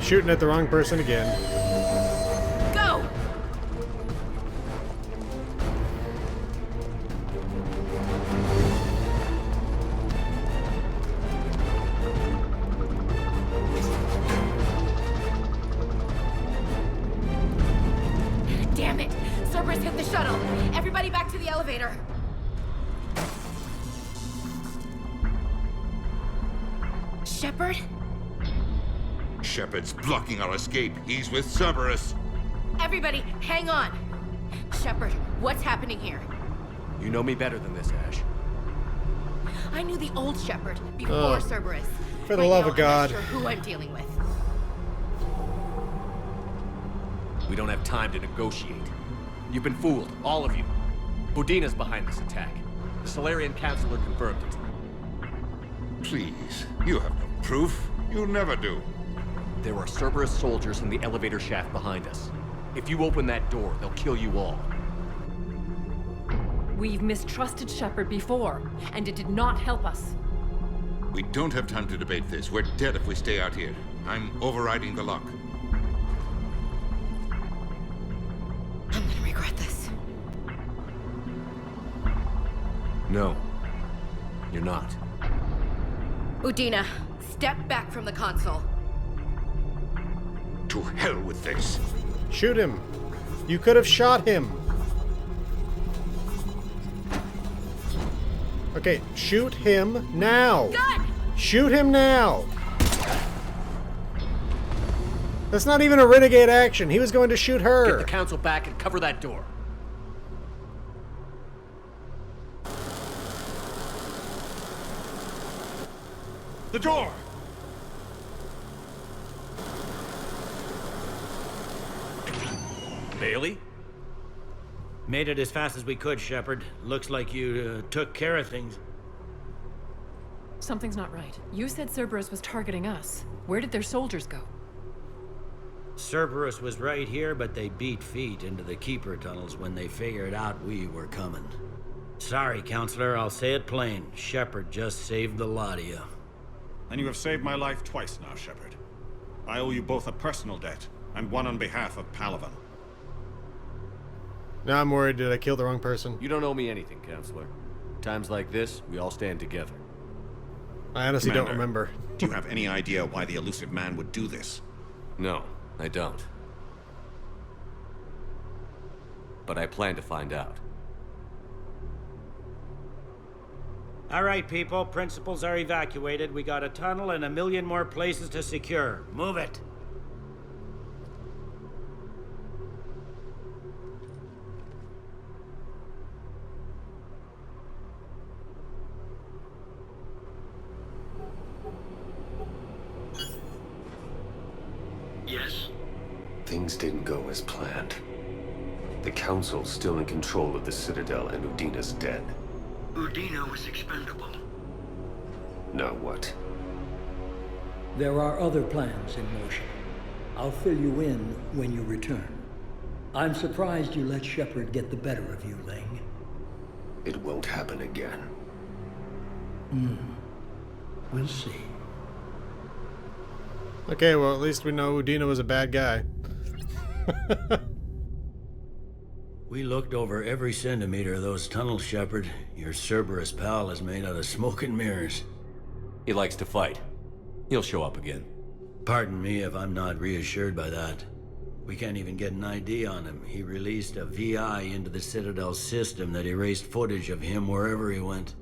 Shooting at the wrong person again. Go! Damn it! Cerberus hit the shuttle! Everybody back to the elevator! Shepard? Shepard's blocking our escape. He's with Cerberus. Everybody, hang on! Shepard, what's happening here? You know me better than this, Ash. I knew the old Shepard before Cerberus. For the Right love now, of God. I'm not sure who I'm dealing with. We don't have time to negotiate. You've been fooled, all of you. Udina's behind this attack. The Solarian Councilor confirmed it. Please, you have no proof. You'll never do. There are Cerberus soldiers in the elevator shaft behind us. If you open that door, they'll kill you all. We've mistrusted Shepard before, and it did not help us. We don't have time to debate this. We're dead if we stay out here. I'm overriding the lock. I'm gonna regret this. No. You're not. Udina, step back from the console. To hell with this. Shoot him. You could have shot him. Okay, shoot him now. Gun! Shoot him now. That's not even a renegade action. He was going to shoot her. Get the council back and cover that door. The door! Bailey? Made it as fast as we could, Shepard. Looks like you took care of things. Something's not right. You said Cerberus was targeting us. Where did their soldiers go? Cerberus was right here, but they beat feet into the Keeper tunnels when they figured out we were coming. Sorry, Counselor, I'll say it plain. Shepard just saved the lot of you. And you have saved my life twice now, Shepard. I owe you both a personal debt, and one on behalf of Palaven. Now I'm worried, did I kill the wrong person? You don't owe me anything, Counselor. Times like this, we all stand together. I honestly Commander, don't remember. Do you have any idea why the elusive man would do this? No, I don't. But I plan to find out. All right, people. Principals are evacuated. We got a tunnel and 1 million more places to secure. Move it. Yes? Things didn't go as planned. The Council's still in control of the Citadel and Udina's dead. Udina was expendable. Now what? There are other plans in motion. I'll fill you in when you return. I'm surprised you let Shepard get the better of you, Ling. It won't happen again. We'll see. Okay, well, at least we know Udina was a bad guy. We looked over every centimeter of those tunnels, Shepard. Your Cerberus pal is made out of smoke and mirrors. He likes to fight. He'll show up again. Pardon me if I'm not reassured by that. We can't even get an ID on him. He released a VI into the Citadel system that erased footage of him wherever he went.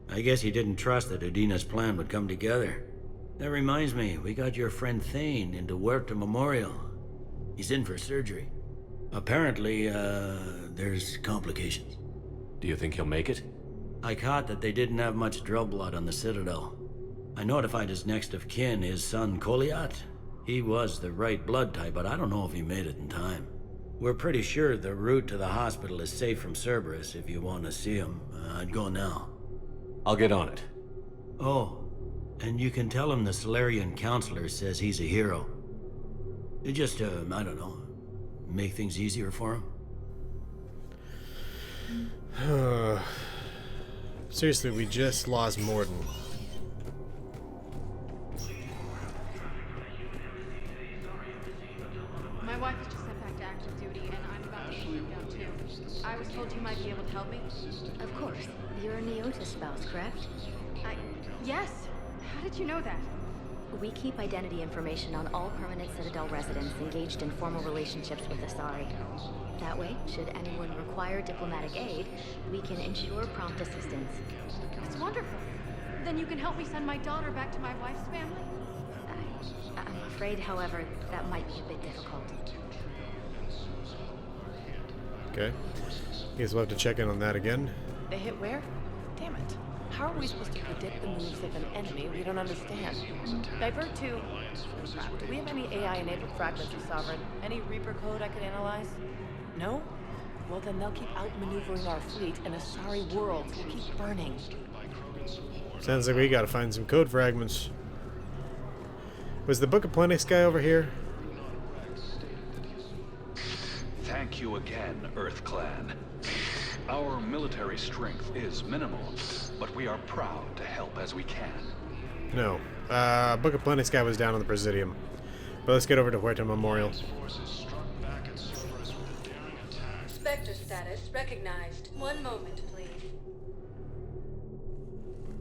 I guess he didn't trust that Udina's plan would come together. That reminds me, we got your friend Thane into Huerta Memorial. He's in for surgery. Apparently, there's complications. Do you think he'll make it? I caught that they didn't have much drill blood on the Citadel. I notified his next of kin, his son Koliat. He was the right blood type, but I don't know if he made it in time. We're pretty sure the route to the hospital is safe from Cerberus. If you want to see him, I'd go now. I'll get on it. Oh, and you can tell him the Solarian counselor says he's a hero. It just, I don't know, make things easier for him. Seriously, we just lost Morden. My wife has just sent back to active duty, and I'm about to shoot down too. I was told you might be able to help me. Of course. You're a Neota spouse, correct? Yes. How did you know that? We keep identity information on all permanent Citadel residents engaged in formal relationships with Asari. That way, should anyone require diplomatic aid, we can ensure prompt assistance. It's wonderful. Then you can help me send my daughter back to my wife's family? I'm afraid, however, that might be a bit difficult. Okay. Guess we'll have to check in on that again. They hit where? Damn it. How are we supposed to predict the moves of an enemy we don't understand? Divert to... Crap, do we have any AI-enabled fragments of Sovereign? Any Reaper code I could analyze? No? Well, then they'll keep outmaneuvering our fleet, and Asari worlds will keep burning. Sounds like we gotta find some code fragments. Was the Book of Plenix guy over here? Thank you again, Earth Clan. Our military strength is minimal, but we are proud to help as we can. No. Book of Plenix guy was down on the Presidium. But let's get over to Huerta Memorial. Spectre status recognized. One moment, please.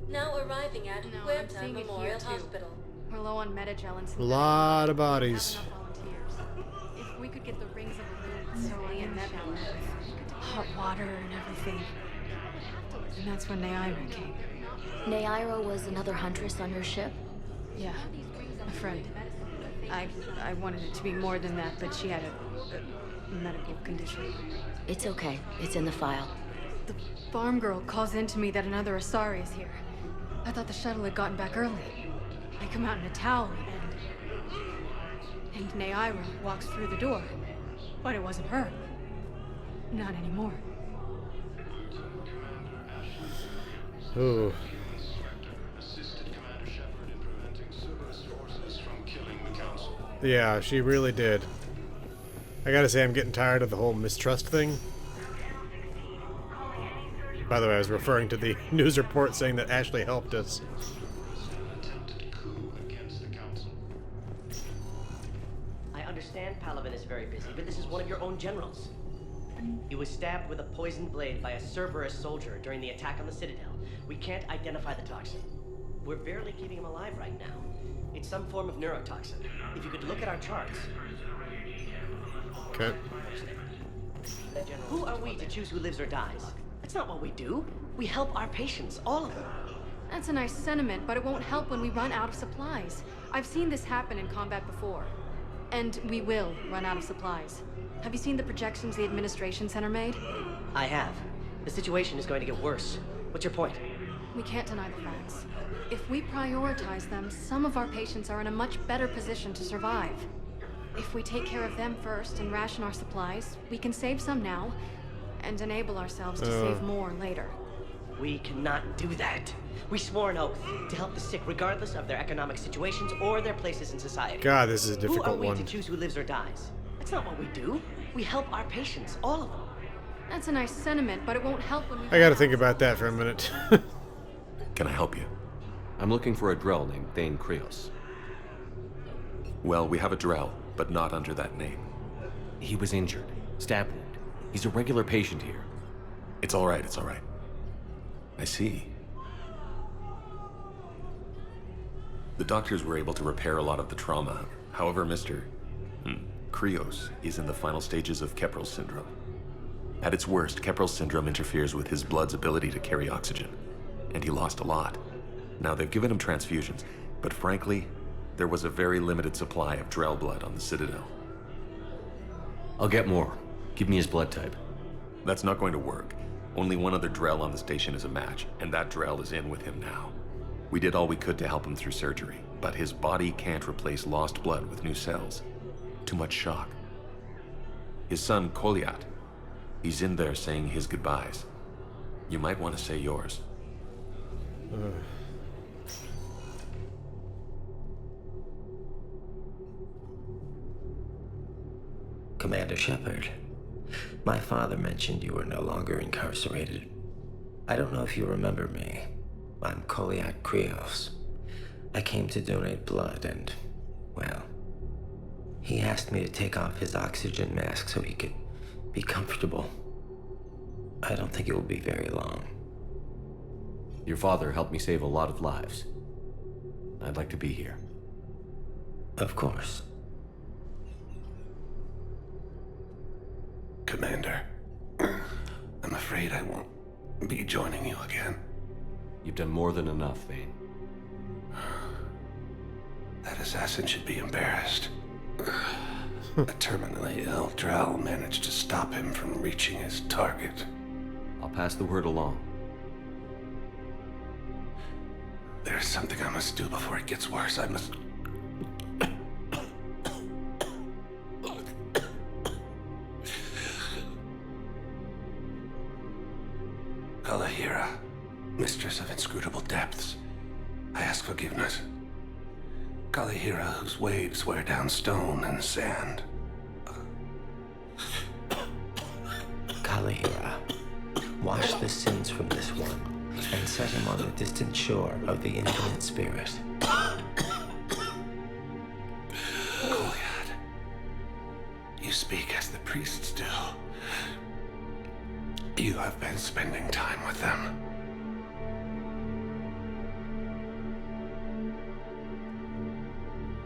Now arriving at Huerta Memorial Hospital. We're low on Metagel and A lot of bodies. If we could get the rings of Volus, Soli, and Nebula, hot water and everything. And that's when Neaira came. Neaira was another huntress on your ship? Yeah, a friend. I wanted it to be more than that, but she had a medical condition. It's okay. It's in the file. The farm girl calls in to me that another Asari is here. I thought the shuttle had gotten back early. I come out in a towel and Neaira walks through the door. But it wasn't her. Not anymore. Ooh. Yeah, she really did. I gotta say, I'm getting tired of the whole mistrust thing. By the way, I was referring to the news report saying that Ashley helped us. I understand Palaven is very busy, but this is one of your own generals. He was stabbed with a poisoned blade by a Cerberus soldier during the attack on the Citadel. We can't identify the toxin. We're barely keeping him alive right now. It's some form of neurotoxin. If you could look at our charts. Okay. Who are we to choose who lives or dies? That's not what we do. We help our patients, all of them. That's a nice sentiment, but it won't help when we run out of supplies. I've seen this happen in combat before. And we will run out of supplies. Have you seen the projections the administration center made? I have. The situation is going to get worse. What's your point? We can't deny the facts. If we prioritize them, some of our patients are in a much better position to survive. If we take care of them first and ration our supplies, we can save some now and enable ourselves to save more later. We cannot do that. We swore an oath to help the sick regardless of their economic situations or their places in society. God, this is a difficult one. Who are we to choose who lives or dies? That's not what we do. We help our patients, all of them. That's a nice sentiment, but it won't help when we... I gotta think about that for a minute. Can I help you? I'm looking for a Drell named Thane Krios. Well, we have a Drell, but not under that name. He was injured. Stab wound. He's a regular patient here. It's all right, it's all right. I see. The doctors were able to repair a lot of the trauma. However, Mr. Krios is in the final stages of Keprel's syndrome. At its worst, Keprel's syndrome interferes with his blood's ability to carry oxygen, and he lost a lot. Now, they've given him transfusions, but frankly, there was a very limited supply of Drell blood on the Citadel. I'll get more. Give me his blood type. That's not going to work. Only one other Drell on the station is a match, and that Drell is in with him now. We did all we could to help him through surgery, but his body can't replace lost blood with new cells. Too much shock. His son, Kolyat, he's in there saying his goodbyes. You might want to say yours. Commander Shepard, my father mentioned you were no longer incarcerated. I don't know if you remember me. I'm Kolyat Krios. I came to donate blood and, well, he asked me to take off his oxygen mask so he could be comfortable. I don't think it will be very long. Your father helped me save a lot of lives. I'd like to be here. Of course. Commander, I'm afraid I won't be joining you again. You've done more than enough, Thane. That assassin should be embarrassed. A terminally ill Drow managed to stop him from reaching his target. I'll pass the word along. There's something I must do before it gets worse. I must... Kalahira, mistress of inscrutable depths, I ask forgiveness. Kalahira, whose waves wear down stone and sand. Kalahira, wash the sins from this one and set him on the distant shore of the infinite spirit. Kolyat, you speak as the priests do. You have been spending time with them.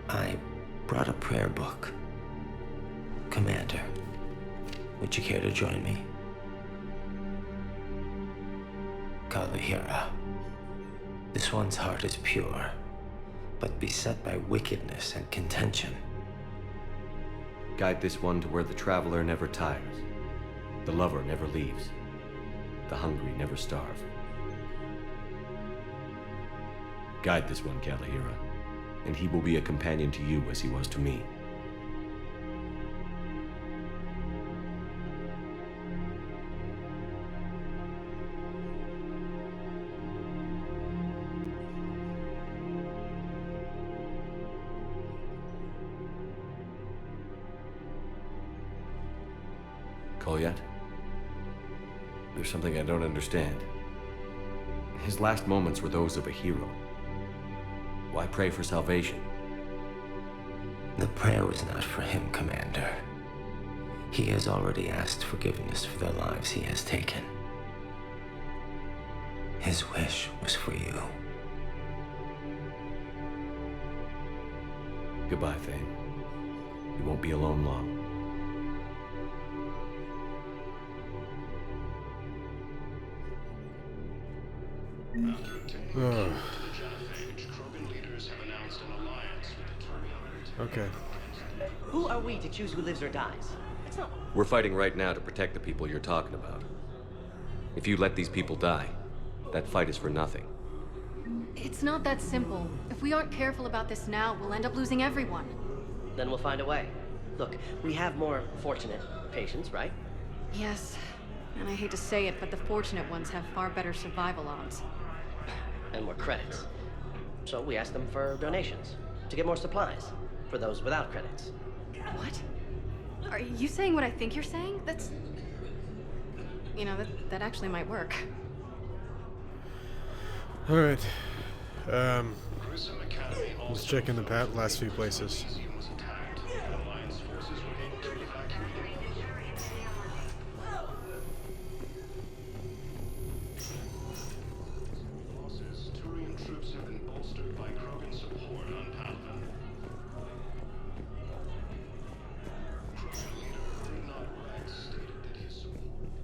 I brought a prayer book. Commander, would you care to join me? Kalahira, this one's heart is pure, but beset by wickedness and contention. Guide this one to where the traveler never tires, the lover never leaves, the hungry never starve. Guide this one, Kalahira, and he will be a companion to you as he was to me. Kolyat? There's something I don't understand. His last moments were those of a hero. Why pray for salvation? The prayer was not for him, Commander. He has already asked forgiveness for the lives he has taken. His wish was for you. Goodbye, Thane. You won't be alone long. Okay. Who are we to choose who lives or dies? It's not... We're fighting right now to protect the people you're talking about. If you let these people die, that fight is for nothing. It's not that simple. If we aren't careful about this now, we'll end up losing everyone. Then we'll find a way. Look, we have more fortunate patients, right? Yes. And I hate to say it, but the fortunate ones have far better survival odds. And more credits. So we asked them for donations, to get more supplies, for those without credits. What? Are you saying what I think you're saying? That's... You know, that actually might work. Alright. Let's check in the last few places.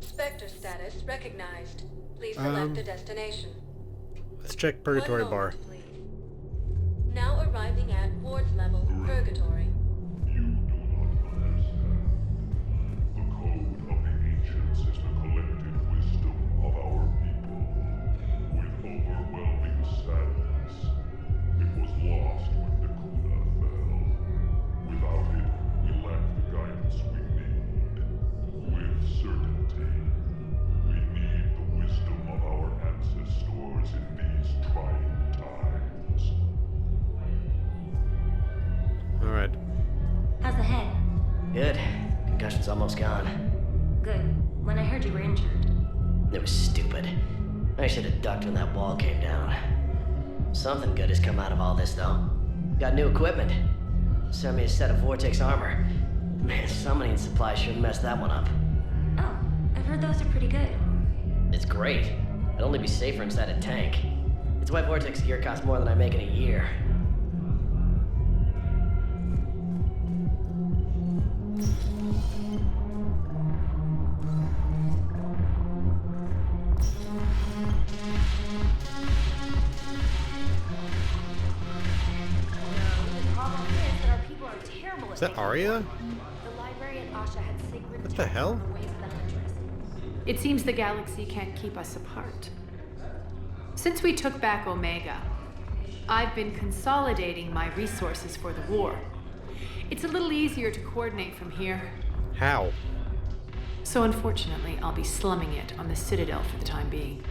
Spectre status recognized. Please select a destination. Let's check Purgatory Bar. Please. Now arriving at ward level Purgatory. You do not understand. The code of the ancients is the collective wisdom of our people. With overwhelming sadness, congestion's almost gone. Good. When I heard you were injured. It was stupid. I should have ducked when that wall came down. Something good has come out of all this, though. Got new equipment. Sent me a set of Vortex armor. Man, somebody in supply sure messed that one up. Oh, I've heard those are pretty good. It's great. It'd only be safer inside a tank. It's why Vortex gear costs more than I make in a year. Is that Arya? The librarian Asha had sacred What the hell? It seems the galaxy can't keep us apart. Since we took back Omega, I've been consolidating my resources for the war. It's a little easier to coordinate from here. How? So unfortunately, I'll be slumming it on the Citadel for the time being.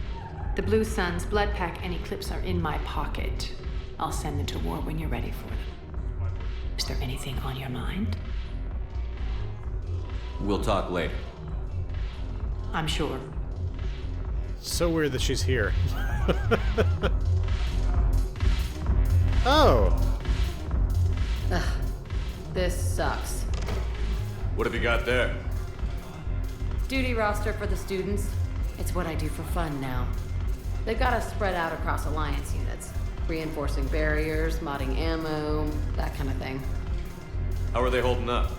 The Blue Suns, Blood Pack, and Eclipse are in my pocket. I'll send them to war when you're ready for them. Is there anything on your mind? We'll talk later. I'm sure. So weird that she's here. Oh. Ugh, this sucks. What have you got there? Duty roster for the students. It's what I do for fun now. They've got us spread out across Alliance units. Reinforcing barriers, modding ammo, that kind of thing. How are they holding up?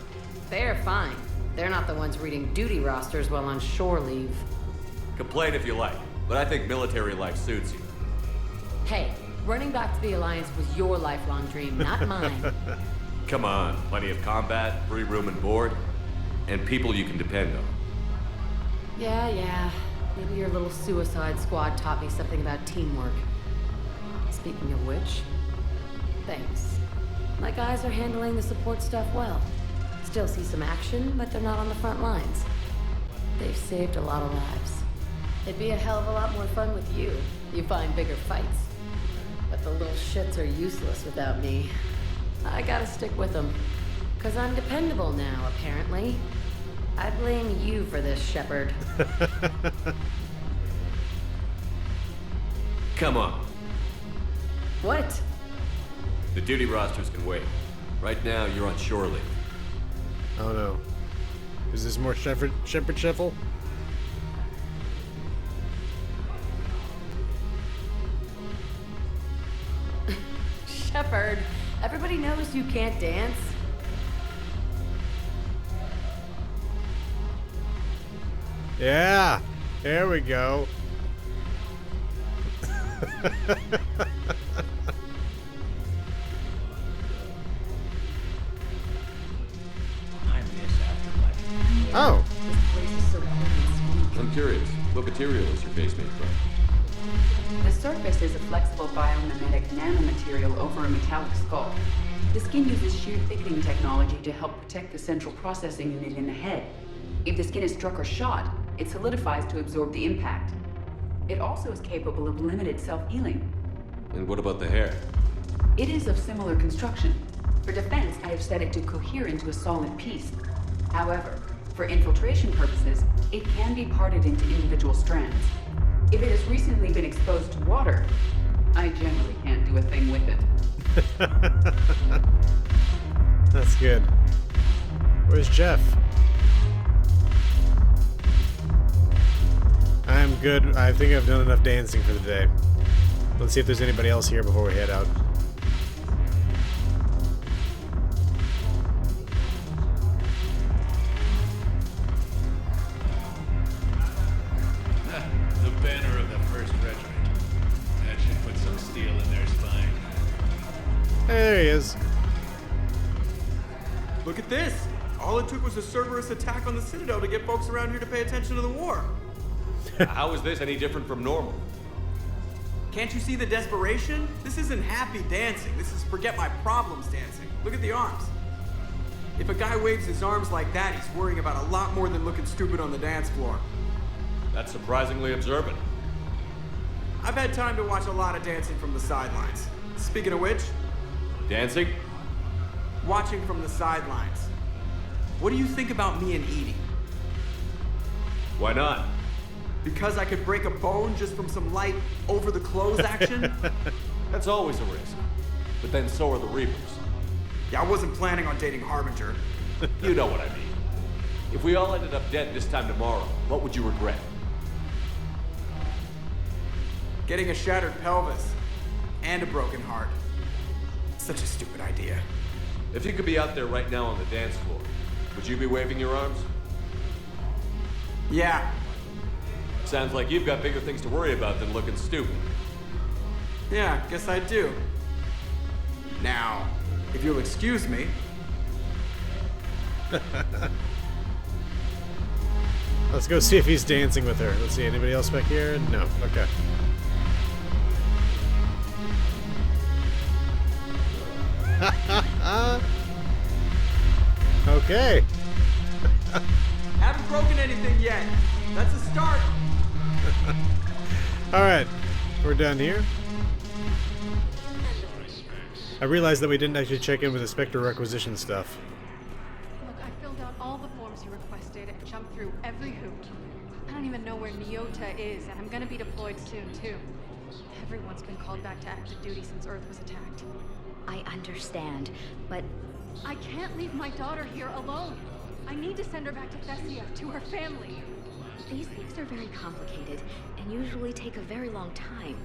They're fine. They're not the ones reading duty rosters while on shore leave. Complain if you like, but I think military life suits you. Hey, running back to the Alliance was your lifelong dream, not mine. Come on, plenty of combat, free room and board, and people you can depend on. Yeah. Maybe your little suicide squad taught me something about teamwork. Speaking of which, thanks. My guys are handling the support stuff well. Still see some action, but they're not on the front lines. They've saved a lot of lives. It'd be a hell of a lot more fun with you. You find bigger fights. But the little shits are useless without me. I gotta stick with them. 'Cause I'm dependable now, apparently. I blame you for this, Shepard. Come on. What? The duty rosters can wait. Right now, you're on shore leave. Oh no. Is this more Shepard Shuffle? Shepard, everybody knows you can't dance. Yeah, there we go. Oh. I'm curious, what material is your face made from? The surface is a flexible biomimetic nanomaterial over a metallic skull. The skin uses shear thickening technology to help protect the central processing unit in the head. If the skin is struck or shot, it solidifies to absorb the impact. It also is capable of limited self-healing. And what about the hair? It is of similar construction. For defense, I have set it to cohere into a solid piece. However, for infiltration purposes, it can be parted into individual strands. If it has recently been exposed to water, I generally can't do a thing with it. That's good. Where's Jeff? I'm good. I think I've done enough dancing for the day. Let's see if there's anybody else here before we head out. The banner of the 1st Regiment. That should put some steel in their spine. There he is. Look at this! All it took was a Cerberus attack on the Citadel to get folks around here to pay attention to the war. How is this any different from normal? Can't you see the desperation? This isn't happy dancing. This is forget my problems dancing. Look at the arms. If a guy waves his arms like that, he's worrying about a lot more than looking stupid on the dance floor. That's surprisingly observant. I've had time to watch a lot of dancing from the sidelines. Speaking of which... Dancing? Watching from the sidelines. what do you think about me and Edie? Why not? Because I could break a bone just from some light over-the-clothes action? That's always a risk. But then so are the Reapers. Yeah, I wasn't planning on dating Harbinger. You know what I mean. If we all ended up dead this time tomorrow, what would you regret? Getting a shattered pelvis and a broken heart. Such a stupid idea. If you could be out there right now on the dance floor, would you be waving your arms? Yeah. Sounds like you've got bigger things to worry about than looking stupid. Yeah, guess I do. Now, if you'll excuse me. Let's go see if he's dancing with her. Let's see, anybody else back here? No. Okay. Okay. Haven't broken anything yet. That's a start. Alright. We're done here. I realized that we didn't actually check in with the Spectre requisition stuff. Look, I filled out all the forms you requested and jumped through every hoop. I don't even know where Nyota is, and I'm gonna be deployed soon, too. Everyone's been called back to active duty since Earth was attacked. I understand, but... I can't leave my daughter here alone. I need to send her back to Thessia, to her family. These things are very complicated, and usually take a very long time.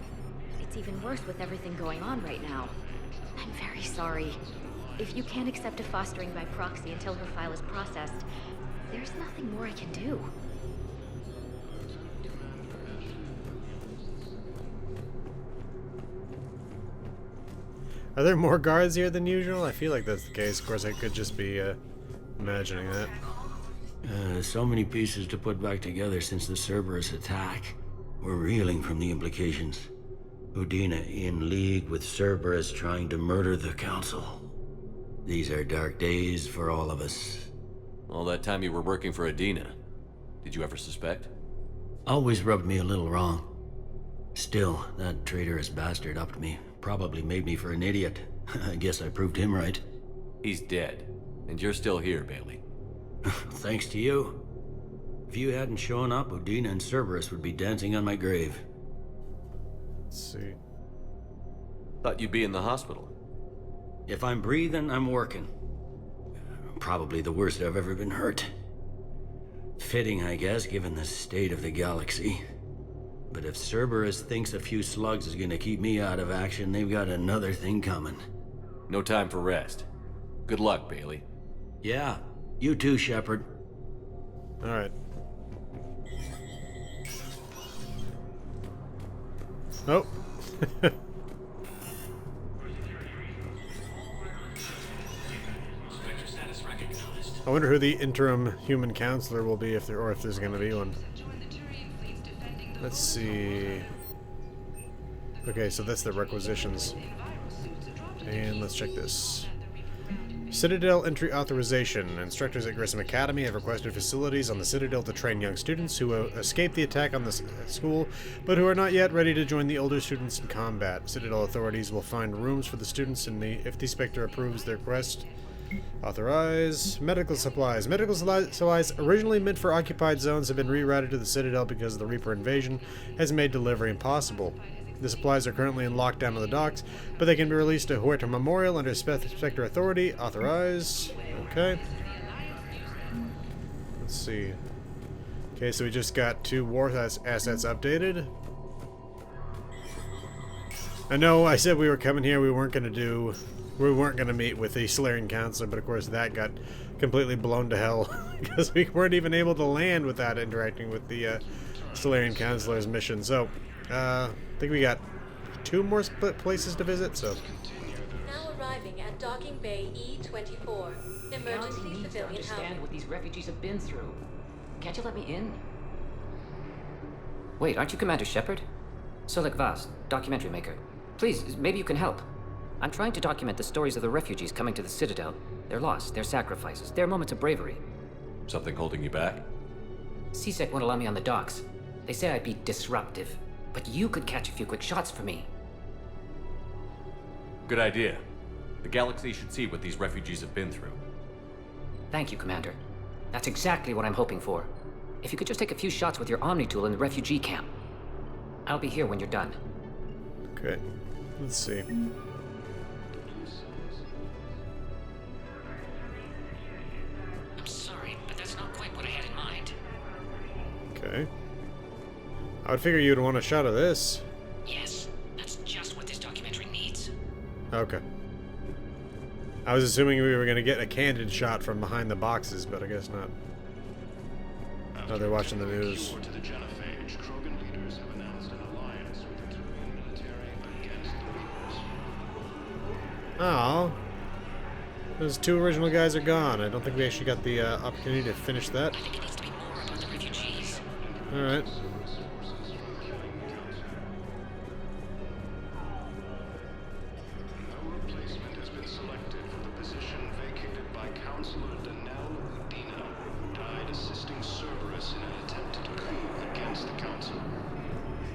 It's even worse with everything going on right now. I'm very sorry. If you can't accept a fostering by proxy until her file is processed, there's nothing more I can do. Are there more guards here than usual? I feel like that's the case. Of course, I could just be imagining that. So many pieces to put back together since the Cerberus attack. We're reeling from the implications. Udina in league with Cerberus trying to murder the Council. These are dark days for all of us. All that time you were working for Udina, did you ever suspect? Always rubbed me a little wrong. Still, that traitorous bastard upped me. Probably made me for an idiot. I guess I proved him right. He's dead, and you're still here, Bailey. Thanks to you. If you hadn't shown up, Udina and Cerberus would be dancing on my grave. Let's see. Thought you'd be in the hospital. If I'm breathing, I'm working. Probably the worst I've ever been hurt. Fitting, I guess, given the state of the galaxy. But if Cerberus thinks a few slugs is gonna keep me out of action, they've got another thing coming. No time for rest. Good luck, Bailey. Yeah, you too, Shepard. Alright. Oh. I wonder who the interim human counselor will be, if there's going to be one. Let's see. Okay, so that's the requisitions. And let's check this. Citadel entry authorization. Instructors at Grissom Academy have requested facilities on the Citadel to train young students who escaped the attack on the school, but who are not yet ready to join the older students in combat. Citadel authorities will find rooms for the students if the Spectre approves their request. Authorize. Medical supplies. Medical supplies originally meant for occupied zones have been rerouted to the Citadel because the Reaper invasion has made delivery impossible. The supplies are currently in lockdown on the docks, but they can be released to Huerta Memorial under Spectre authority. Authorize. Okay. Let's see. Okay, so we just got 2 war assets updated. I know I said we were coming here, we weren't going to meet with the Solarian Counselor, but of course that got completely blown to hell because we weren't even able to land without interacting with the Solarian Counselor's mission. So, I think we got 2 more places to visit, so... Now arriving at Docking Bay E-24. Emergency needs to understand what these refugees have been through. Can't you let me in? Wait, aren't you Commander Shepard? Solik Vaz, documentary maker. Please, maybe you can help. I'm trying to document the stories of the refugees coming to the Citadel. Their loss, their sacrifices, their moments of bravery. Something holding you back? CSEC won't allow me on the docks. They say I'd be disruptive. But you could catch a few quick shots for me. Good idea. The galaxy should see what these refugees have been through. Thank you, Commander. That's exactly what I'm hoping for. If you could just take a few shots with your Omni tool in the refugee camp. I'll be here when you're done. Okay. Let's see. I'm sorry, but that's not quite what I had in mind. Okay. I would figure you'd want a shot of this. Yes, that's just what this documentary needs. Okay. I was assuming we were going to get a candid shot from behind the boxes, but I guess not. Oh, they're watching the news. Oh. Those two original guys are gone. I don't think we actually got the opportunity to finish that. Alright.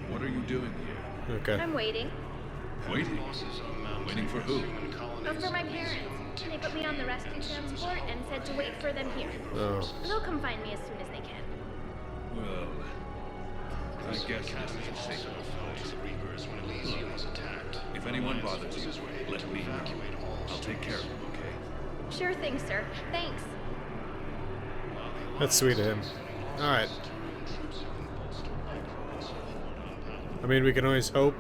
What are you doing here? Okay. I'm waiting. Waiting? Waiting for who? For my parents. They put me on the rescue transport and said to wait for them here. Oh. They'll come find me as soon as they can. Well, I guess this is a safe If anyone bothers you, let me know. I'll take care of them, okay? Sure thing, sir. Thanks. That's sweet of him. Alright. I mean, we can always hope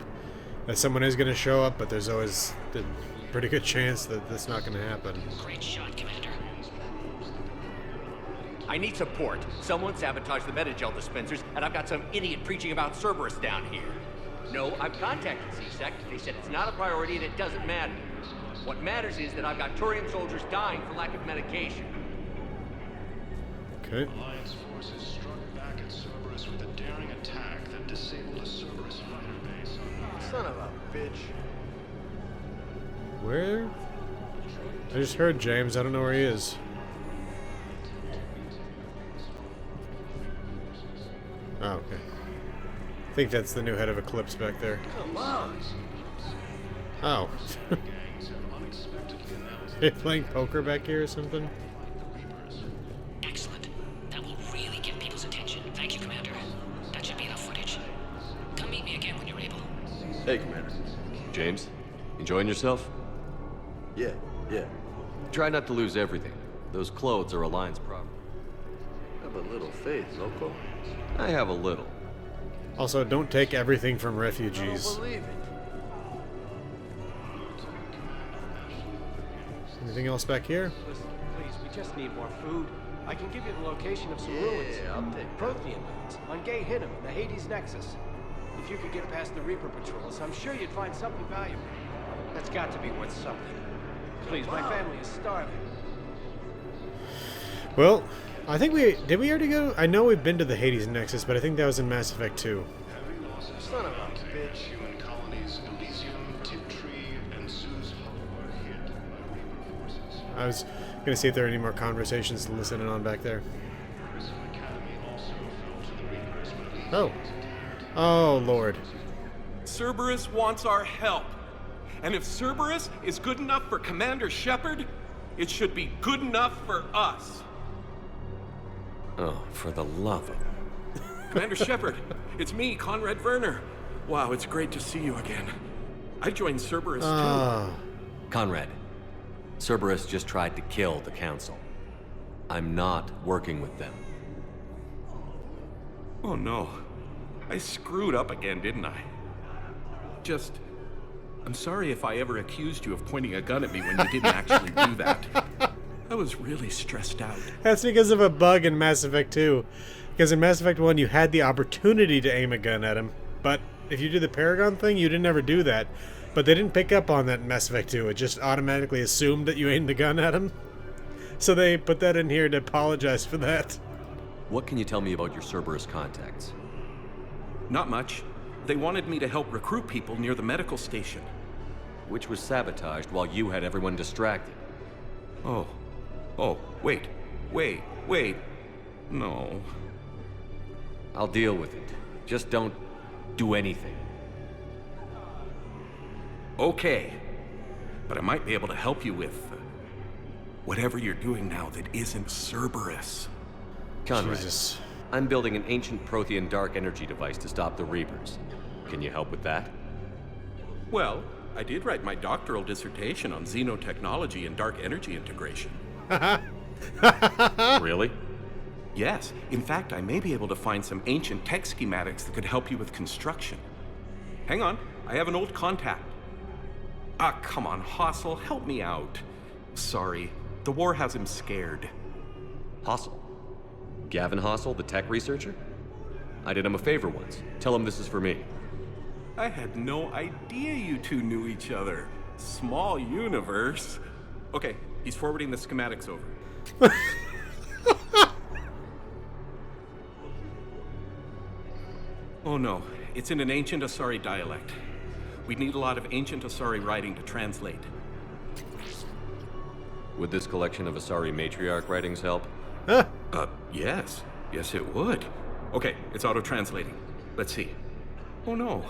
that someone is going to show up, but there's always a pretty good chance that that's not going to happen. Great shot, Commander. I need support. Someone sabotaged the Metagel dispensers, and I've got some idiot preaching about Cerberus down here. No, I've contacted C-Sec. They said it's not a priority and it doesn't matter. What matters is that I've got Turian soldiers dying for lack of medication. Okay. Alliance forces struck back at Cerberus with a daring attack that disabled a Cerberus fighter base. Son of a bitch. Where? I just heard James. I don't know where he is. Oh, okay. I think that's the new head of Eclipse back there. Come on. Oh. They're playing poker back here or something? Excellent. That will really get people's attention. Thank you, Commander. That should be enough footage. Come meet me again when you're able. Hey, Commander. James, enjoying yourself? Yeah. Try not to lose everything. Those clothes are Alliance property. Have a little faith, loco. I have a little. Also, don't take everything from refugees. I don't believe it. Anything else back here? Listen, please, we just need more food. I can give you the location of some ruins. Yeah, I'll take Prothean ruins on Gay Hinnom in the Hades Nexus. If you could get past the Reaper patrols, I'm sure you'd find something valuable. That's got to be worth something. Please, my family is starving. Well, I think did we already go? I know we've been to the Hades Nexus, but I think that was in Mass Effect 2. Son of a bitch. Human colonies Elysium, Tiptree, and Sue's Hollow are hit by Reaper forces. I was gonna see if there are any more conversations to listen in on back there. Oh. Oh, Lord. Cerberus wants our help. And if Cerberus is good enough for Commander Shepard, it should be good enough for us. Oh, for the love of... Commander Shepard, it's me, Conrad Werner. Wow, it's great to see you again. I joined Cerberus too. Conrad, Cerberus just tried to kill the Council. I'm not working with them. Oh no. I screwed up again, didn't I? I'm sorry if I ever accused you of pointing a gun at me when you didn't actually do that. I was really stressed out. That's because of a bug in Mass Effect 2. Because in Mass Effect 1, you had the opportunity to aim a gun at him, but if you did the Paragon thing, you didn't ever do that. But they didn't pick up on that in Mass Effect 2. It just automatically assumed that you aimed the gun at him. So they put that in here to apologize for that. What can you tell me about your Cerberus contacts? Not much. They wanted me to help recruit people near the medical station. Which was sabotaged while you had everyone distracted. Oh, wait. No. I'll deal with it. Just don't do anything. Okay. But I might be able to help you with whatever you're doing now that isn't Cerberus. Conrad, Jesus. I'm building an ancient Prothean dark energy device to stop the Reapers. Can you help with that? Well, I did write my doctoral dissertation on xenotechnology and dark energy integration. Really? Yes. In fact, I may be able to find some ancient tech schematics that could help you with construction. Hang on, I have an old contact. Ah, come on, Hossel, help me out. Sorry, the war has him scared. Hossel? Gavin Hossel, the tech researcher? I did him a favor once. Tell him this is for me. I had no idea you two knew each other. Small universe. Okay, he's forwarding the schematics over. Oh no, it's in an ancient Asari dialect. We'd need a lot of ancient Asari writing to translate. Would this collection of Asari matriarch writings help? Yes. Yes, it would. Okay, it's auto-translating. Let's see. Oh no,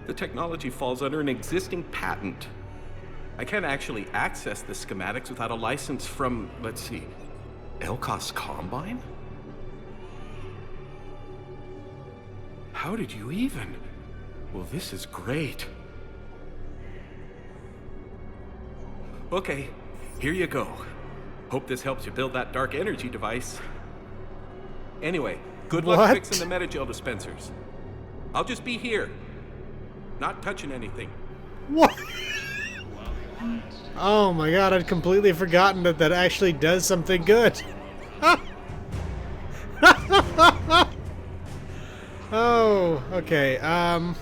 the technology falls under an existing patent. I can't actually access the schematics without a license from, let's see, Elkos Combine? How did you even? Well, this is great. Okay, here you go. Hope this helps you build that dark energy device. Anyway, good luck fixing the metagel dispensers. I'll just be here. Not touching anything. What? Oh my god, I'd completely forgotten that that actually does something good. Oh, okay. I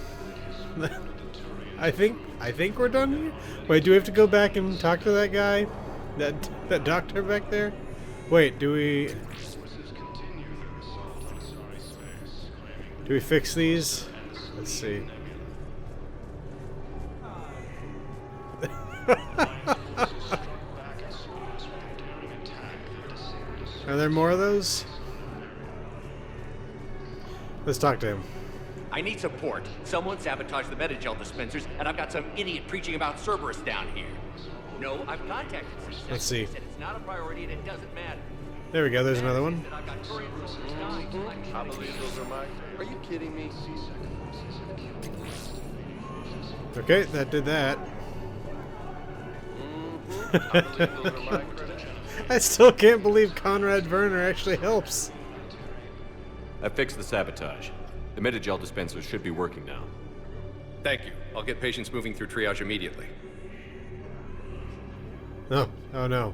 think we're done here. Wait, do we have to go back and talk to that guy? That doctor back there? Wait, do we fix these? Let's see. Are there more of those? Let's talk to him. I need support. Someone sabotaged the metagel dispensers, and I've got some idiot preaching about Cerberus down here. No, I've contacted CSEC. Let's see. They said it's not a priority and it doesn't matter. There we go, there's another one. I believe those are mine. Are you kidding me? Okay, that did that. I still can't believe Conrad Werner actually helps. I fixed the sabotage. The metagel dispensers should be working now. Thank you. I'll get patients moving through triage immediately. Oh, oh no.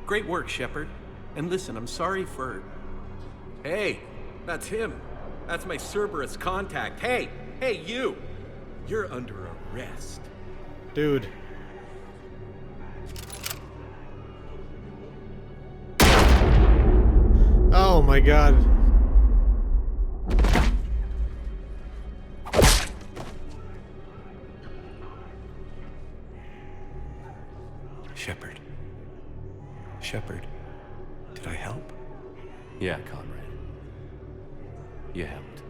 Great work, Shepard. And listen, I'm sorry for... Hey, that's him. That's my Cerberus contact. Hey, you! You're under arrest. Dude. Oh my god. Shepard. Shepard, did I help? Yeah, Conrad. You helped.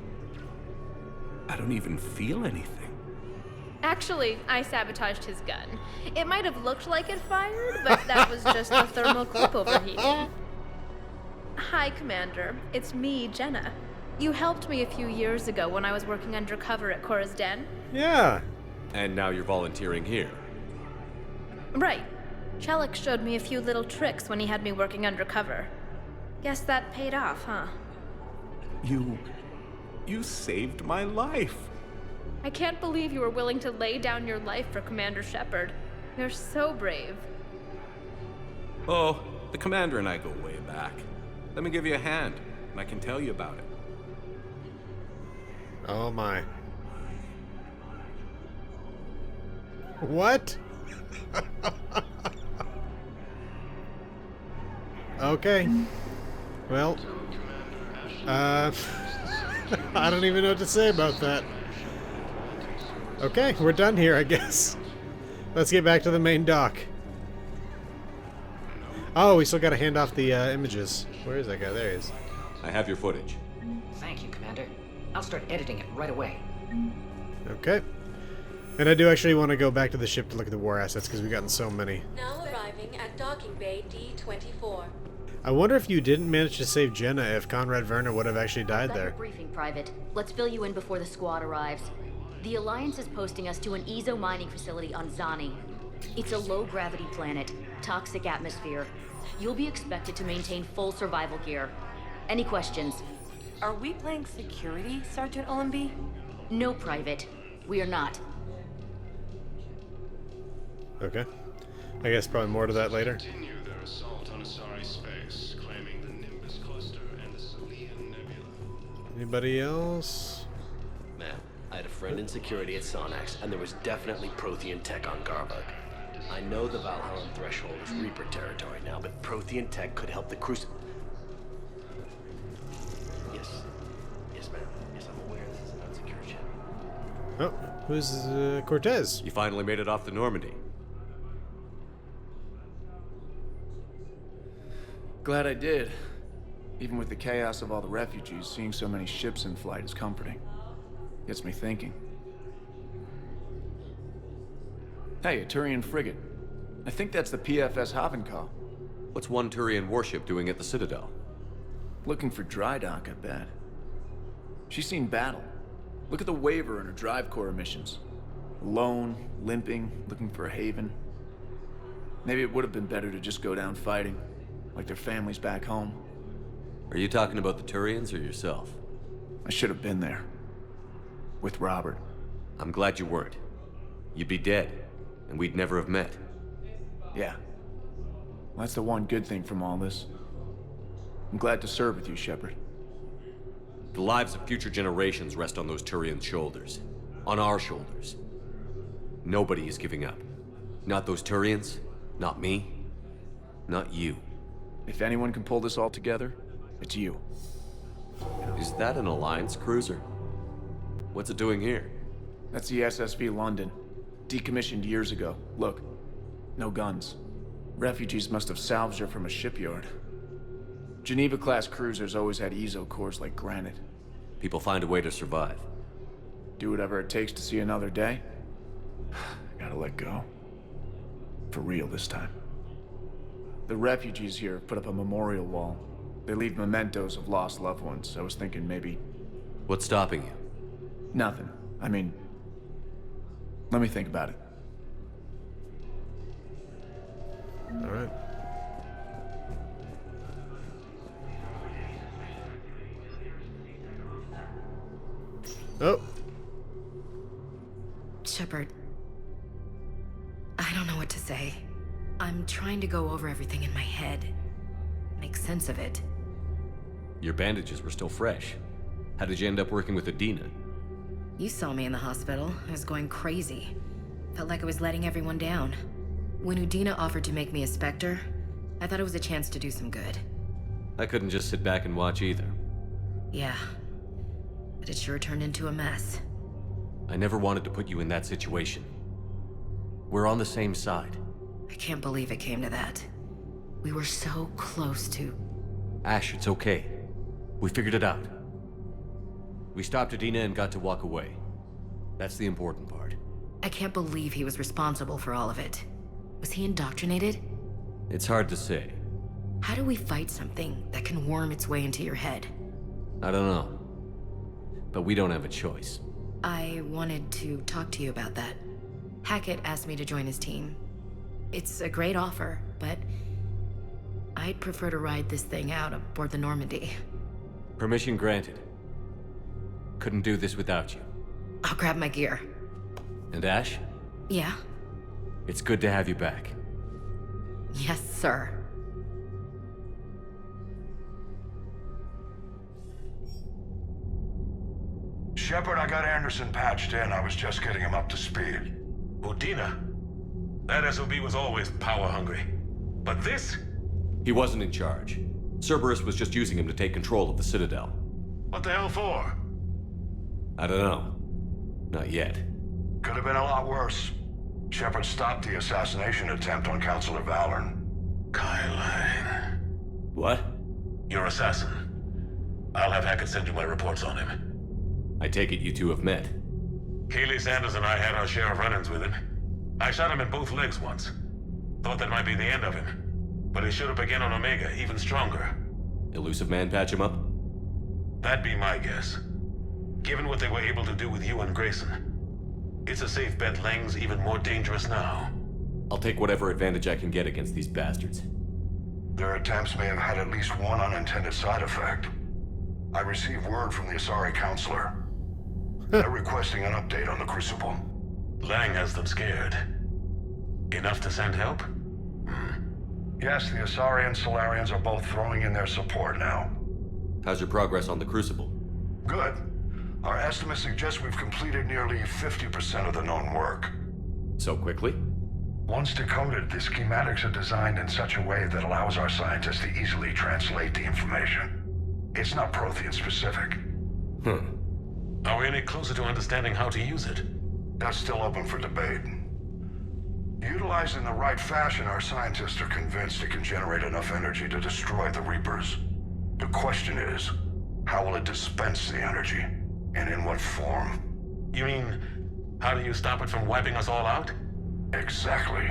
I don't even feel anything. Actually, I sabotaged his gun. It might have looked like it fired, but that was just the thermal clip overheating. Hi, Commander. It's me, Jenna. You helped me a few years ago when I was working undercover at Cora's Den. Yeah. And now you're volunteering here. Right. Chelik showed me a few little tricks when he had me working undercover. Guess that paid off, huh? You saved my life. I can't believe you were willing to lay down your life for Commander Shepard. You're so brave. Oh, the Commander and I go way back. Let me give you a hand, and I can tell you about it. Oh my. What? Okay. Well, I don't even know what to say about that. Okay, we're done here, I guess. Let's get back to the main dock. Oh, we still gotta hand off the images. Where is that guy? There he is. I have your footage. Thank you, Commander. I'll start editing it right away. Okay. And I do actually want to go back to the ship to look at the war assets, because we've gotten so many. Now arriving at docking bay D-24. I wonder if you didn't manage to save Jenna, if Conrad Werner would have actually died there. Briefing, Private. Let's fill you in before the squad arrives. The Alliance is posting us to an Ezo mining facility on Zani. It's a low-gravity planet, toxic atmosphere. You'll be expected to maintain full survival gear. Any questions? Are we playing security, Sergeant Ullenby? No, Private. We are not. Okay. I guess probably more to that later. Continue their assault on Asari space, claiming the Nimbus cluster and the Salian Nebula. Anybody else? Man, I had a friend in security at Sonax, and there was definitely Prothean tech on Garbug. I know the Valhallan threshold is Reaper territory now, but Prothean tech could help the Crucible. Yes, ma'am. Yes, I'm aware this is an unsecure ship. Oh, who's Cortez? You finally made it off the Normandy. Glad I did. Even with the chaos of all the refugees, seeing so many ships in flight is comforting. Gets me thinking. Hey, a Turian frigate. I think that's the PFS Havenkal. What's one Turian warship doing at the Citadel? Looking for dry dock, I bet. She's seen battle. Look at the waiver in her drive core emissions. Alone, limping, looking for a haven. Maybe it would have been better to just go down fighting, like their families back home. Are you talking about the Turians or yourself? I should have been there. With Robert. I'm glad you weren't. You'd be dead, and we'd never have met. Yeah. Well, that's the one good thing from all this. I'm glad to serve with you, Shepard. The lives of future generations rest on those Turian shoulders. On our shoulders. Nobody is giving up. Not those Turians, not me, not you. If anyone can pull this all together, it's you. Is that an Alliance cruiser? What's it doing here? That's the SSV London. Decommissioned years ago. Look, no guns. Refugees must have salvaged her from a shipyard. Geneva-class cruisers always had Ezo cores like granite. People find a way to survive. Do whatever it takes to see another day. Gotta let go. For real this time. The refugees here put up a memorial wall. They leave mementos of lost loved ones. I was thinking maybe... What's stopping you? Nothing. I mean... Let me think about it. Alright. Oh. Shepard. I don't know what to say. I'm trying to go over everything in my head. Make sense of it. Your bandages were still fresh. How did you end up working with Adina? You saw me in the hospital. I was going crazy. Felt like I was letting everyone down. When Udina offered to make me a Spectre, I thought it was a chance to do some good. I couldn't just sit back and watch either. Yeah. But it sure turned into a mess. I never wanted to put you in that situation. We're on the same side. I can't believe it came to that. We were so close to... Ash, it's okay. We figured it out. We stopped Adina and got to walk away. That's the important part. I can't believe he was responsible for all of it. Was he indoctrinated? It's hard to say. How do we fight something that can worm its way into your head? I don't know. But we don't have a choice. I wanted to talk to you about that. Hackett asked me to join his team. It's a great offer, but I'd prefer to ride this thing out aboard the Normandy. Permission granted. Couldn't do this without you. I'll grab my gear. And Ash? Yeah? It's good to have you back. Yes, sir. Shepard, I got Anderson patched in. I was just getting him up to speed. Udina? That SOB was always power-hungry. But this? He wasn't in charge. Cerberus was just using him to take control of the Citadel. What the hell for? I don't know. Not yet. Could have been a lot worse. Shepard stopped the assassination attempt on Counselor Valorn. Kyle. What? Your assassin. I'll have Hackett send you my reports on him. I take it you two have met. Keeley Sanders and I had our share of run-ins with him. I shot him in both legs once. Thought that might be the end of him. But he showed up again on Omega, even stronger. Elusive Man patch him up? That'd be my guess. Given what they were able to do with you and Grayson, it's a safe bet Lang's even more dangerous now. I'll take whatever advantage I can get against these bastards. Their attempts may have had at least one unintended side effect. I received word from the Asari Counselor. They're requesting an update on the Crucible. Lang has them scared. Enough to send help? Yes, the Asari and Solarians are both throwing in their support now. How's your progress on the Crucible? Good. Our estimates suggest we've completed nearly 50% of the known work. So quickly? Once decoded, the schematics are designed in such a way that allows our scientists to easily translate the information. It's not Prothean specific. Are we any closer to understanding how to use it? That's still open for debate. Utilized in the right fashion, our scientists are convinced it can generate enough energy to destroy the Reapers. The question is, how will it dispense the energy? And in what form? You mean, how do you stop it from wiping us all out? Exactly.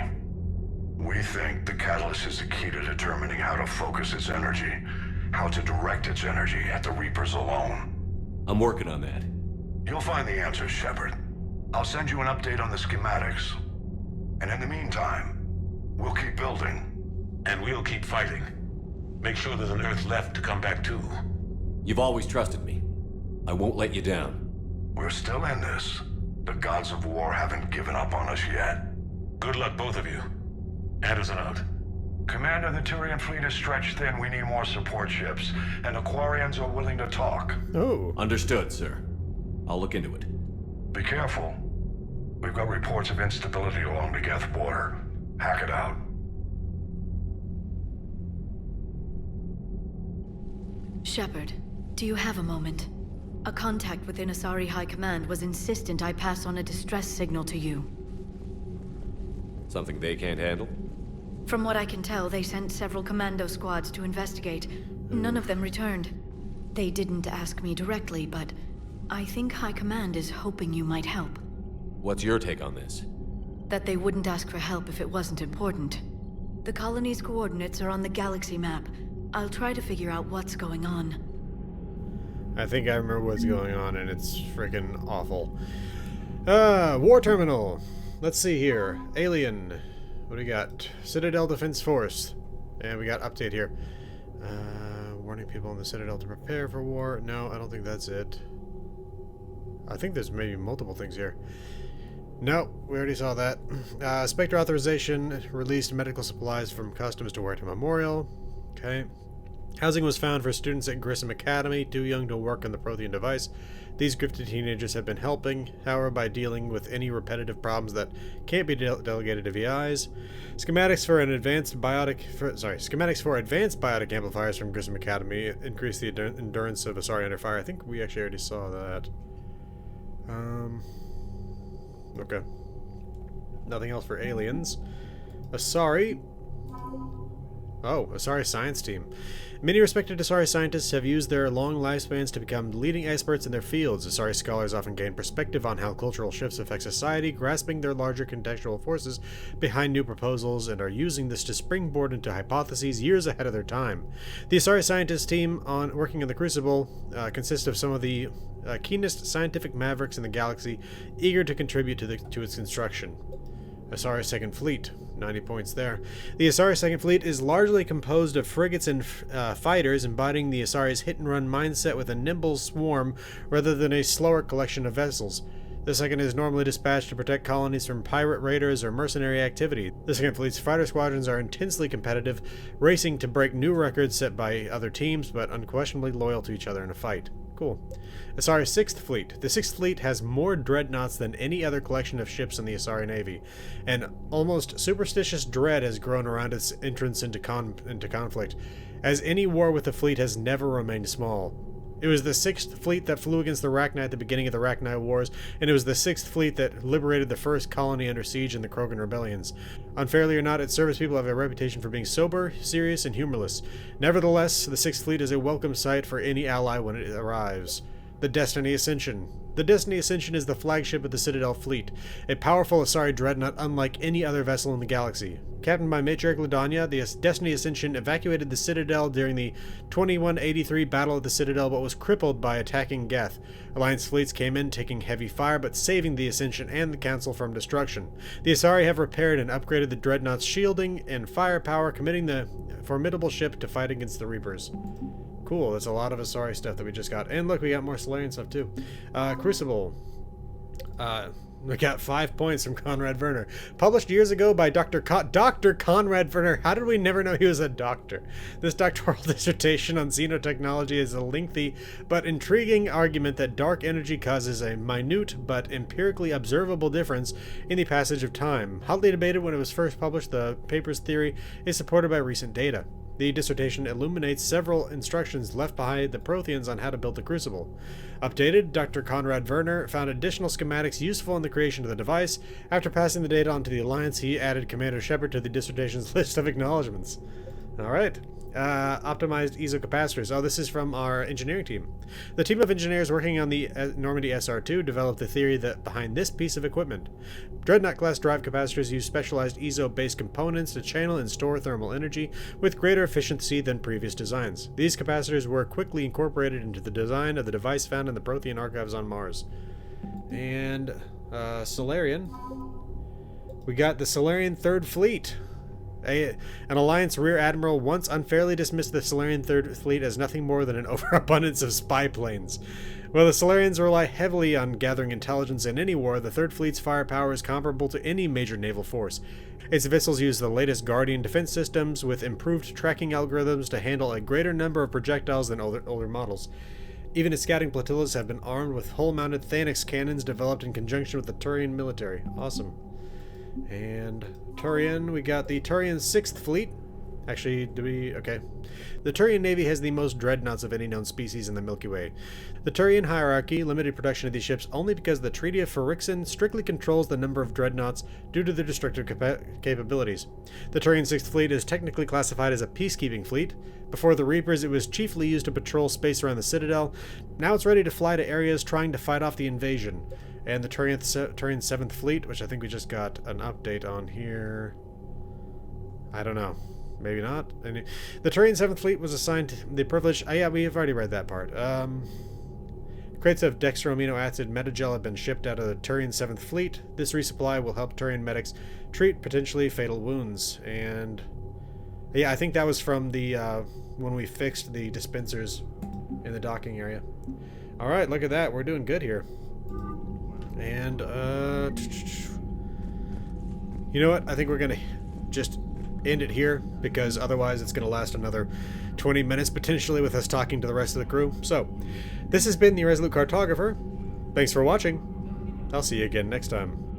We think the catalyst is the key to determining how to focus its energy, how to direct its energy at the Reapers alone. I'm working on that. You'll find the answers, Shepard. I'll send you an update on the schematics. And in the meantime, we'll keep building. And we'll keep fighting. Make sure there's an Earth left to come back to. You've always trusted me. I won't let you down. We're still in this. The gods of war haven't given up on us yet. Good luck, both of you. Anderson out. Commander, the Turian fleet is stretched thin. We need more support ships. And the Quarians are willing to talk. Oh. Understood, sir. I'll look into it. Be careful. We've got reports of instability along the Geth border. Hack it out. Shepard, do you have a moment? A contact within Asari High Command was insistent I pass on a distress signal to you. Something they can't handle? From what I can tell, they sent several commando squads to investigate. None of them returned. They didn't ask me directly, but I think High Command is hoping you might help. What's your take on this? That they wouldn't ask for help if it wasn't important. The colony's coordinates are on the galaxy map. I'll try to figure out what's going on. I think I remember what's going on, and it's freaking awful. War terminal. Let's see here. Alien. What do we got? Citadel Defense Force. And we got update here. Warning people in the Citadel to prepare for war. No, I don't think that's it. I think there's maybe multiple things here. No, we already saw that. Spectre authorization. Released medical supplies from Customs to Warrington Memorial. Okay. Housing was found for students at Grissom Academy, too young to work on the Prothean device. These gifted teenagers have been helping, however, by dealing with any repetitive problems that can't be delegated to VIs. Schematics for advanced biotic amplifiers from Grissom Academy increase the endurance of Asari under fire. I think we actually already saw that. Okay. Nothing else for aliens. Asari. Oh, Asari science team. Many respected Asari scientists have used their long lifespans to become leading experts in their fields. Asari scholars often gain perspective on how cultural shifts affect society, grasping their larger contextual forces behind new proposals, and are using this to springboard into hypotheses years ahead of their time. The Asari scientist team working on the Crucible consists of some of the keenest scientific mavericks in the galaxy, eager to contribute to its construction. Asari Second Fleet. 90 points there. The Asari Second Fleet is largely composed of frigates and fighters, embodying the Asari's hit-and-run mindset with a nimble swarm rather than a slower collection of vessels. The Second is normally dispatched to protect colonies from pirate raiders or mercenary activity. The Second Fleet's fighter squadrons are intensely competitive, racing to break new records set by other teams, but unquestionably loyal to each other in a fight. Cool. Asari's Sixth Fleet. The Sixth Fleet has more dreadnoughts than any other collection of ships in the Asari Navy, and almost superstitious dread has grown around its entrance into conflict, as any war with the fleet has never remained small. It was the Sixth Fleet that flew against the Rachni at the beginning of the Rachni Wars, and it was the Sixth Fleet that liberated the first colony under siege in the Krogan Rebellions. Unfairly or not, its service people have a reputation for being sober, serious, and humorless. Nevertheless, the Sixth Fleet is a welcome sight for any ally when it arrives. The Destiny Ascension. The Destiny Ascension is the flagship of the Citadel fleet, a powerful Asari dreadnought unlike any other vessel in the galaxy. Captained by Matriarch Ladanya, the Destiny Ascension evacuated the Citadel during the 2183 Battle of the Citadel, but was crippled by attacking Geth. Alliance fleets came in, taking heavy fire, but saving the Ascension and the Council from destruction. The Asari have repaired and upgraded the dreadnought's shielding and firepower, committing the formidable ship to fight against the Reapers. Cool, that's a lot of Asari stuff that we just got. And look, we got more Solarian stuff too. Crucible. We got 5 points from Conrad Werner. Published years ago by Dr. Conrad Werner. How did we never know he was a doctor? This doctoral dissertation on xenotechnology is a lengthy but intriguing argument that dark energy causes a minute but empirically observable difference in the passage of time. Hotly debated when it was first published, the paper's theory is supported by recent data. The dissertation illuminates several instructions left by the Protheans on how to build the Crucible. Updated, Dr. Conrad Werner found additional schematics useful in the creation of the device. After passing the data on to the Alliance, he added Commander Shepard to the dissertation's list of acknowledgements. Alright. Optimized ESO capacitors. Oh, this is from our engineering team. The team of engineers working on the Normandy SR2 developed the theory behind this piece of equipment. Dreadnought-class drive capacitors use specialized ESO-based components to channel and store thermal energy with greater efficiency than previous designs. These capacitors were quickly incorporated into the design of the device found in the Prothean archives on Mars. And, Solarian. We got the Solarian Third Fleet. An Alliance Rear Admiral once unfairly dismissed the Solarian Third Fleet as nothing more than an overabundance of spy planes. While the Solarians rely heavily on gathering intelligence in any war, the Third Fleet's firepower is comparable to any major naval force. Its vessels use the latest Guardian defense systems with improved tracking algorithms to handle a greater number of projectiles than older models. Even its scouting flotillas have been armed with hull-mounted Thanix cannons developed in conjunction with the Turian military. Awesome. And Turian, we got the Turian 6th Fleet. Actually, okay. The Turian Navy has the most dreadnoughts of any known species in the Milky Way. The Turian hierarchy limited production of these ships only because the Treaty of Phyrexian strictly controls the number of dreadnoughts due to their destructive capabilities. The Turian 6th Fleet is technically classified as a peacekeeping fleet. Before the Reapers, it was chiefly used to patrol space around the Citadel. Now it's ready to fly to areas trying to fight off the invasion. And the Turian 7th Fleet, which I think we just got an update on here. I don't know. Maybe not. The Turian 7th Fleet was assigned the privilege... Oh yeah, we have already read that part. Crates of dextro amino acid metagel have been shipped out of the Turian 7th Fleet. This resupply will help Turian medics treat potentially fatal wounds. And... yeah, I think that was from the... when we fixed the dispensers in the docking area. Alright, look at that. We're doing good here. And, you know what? I think we're going to just end it here, because otherwise it's going to last another 20 minutes, potentially, with us talking to the rest of the crew. So, this has been the Irresolute Cartographer. Thanks for watching. I'll see you again next time.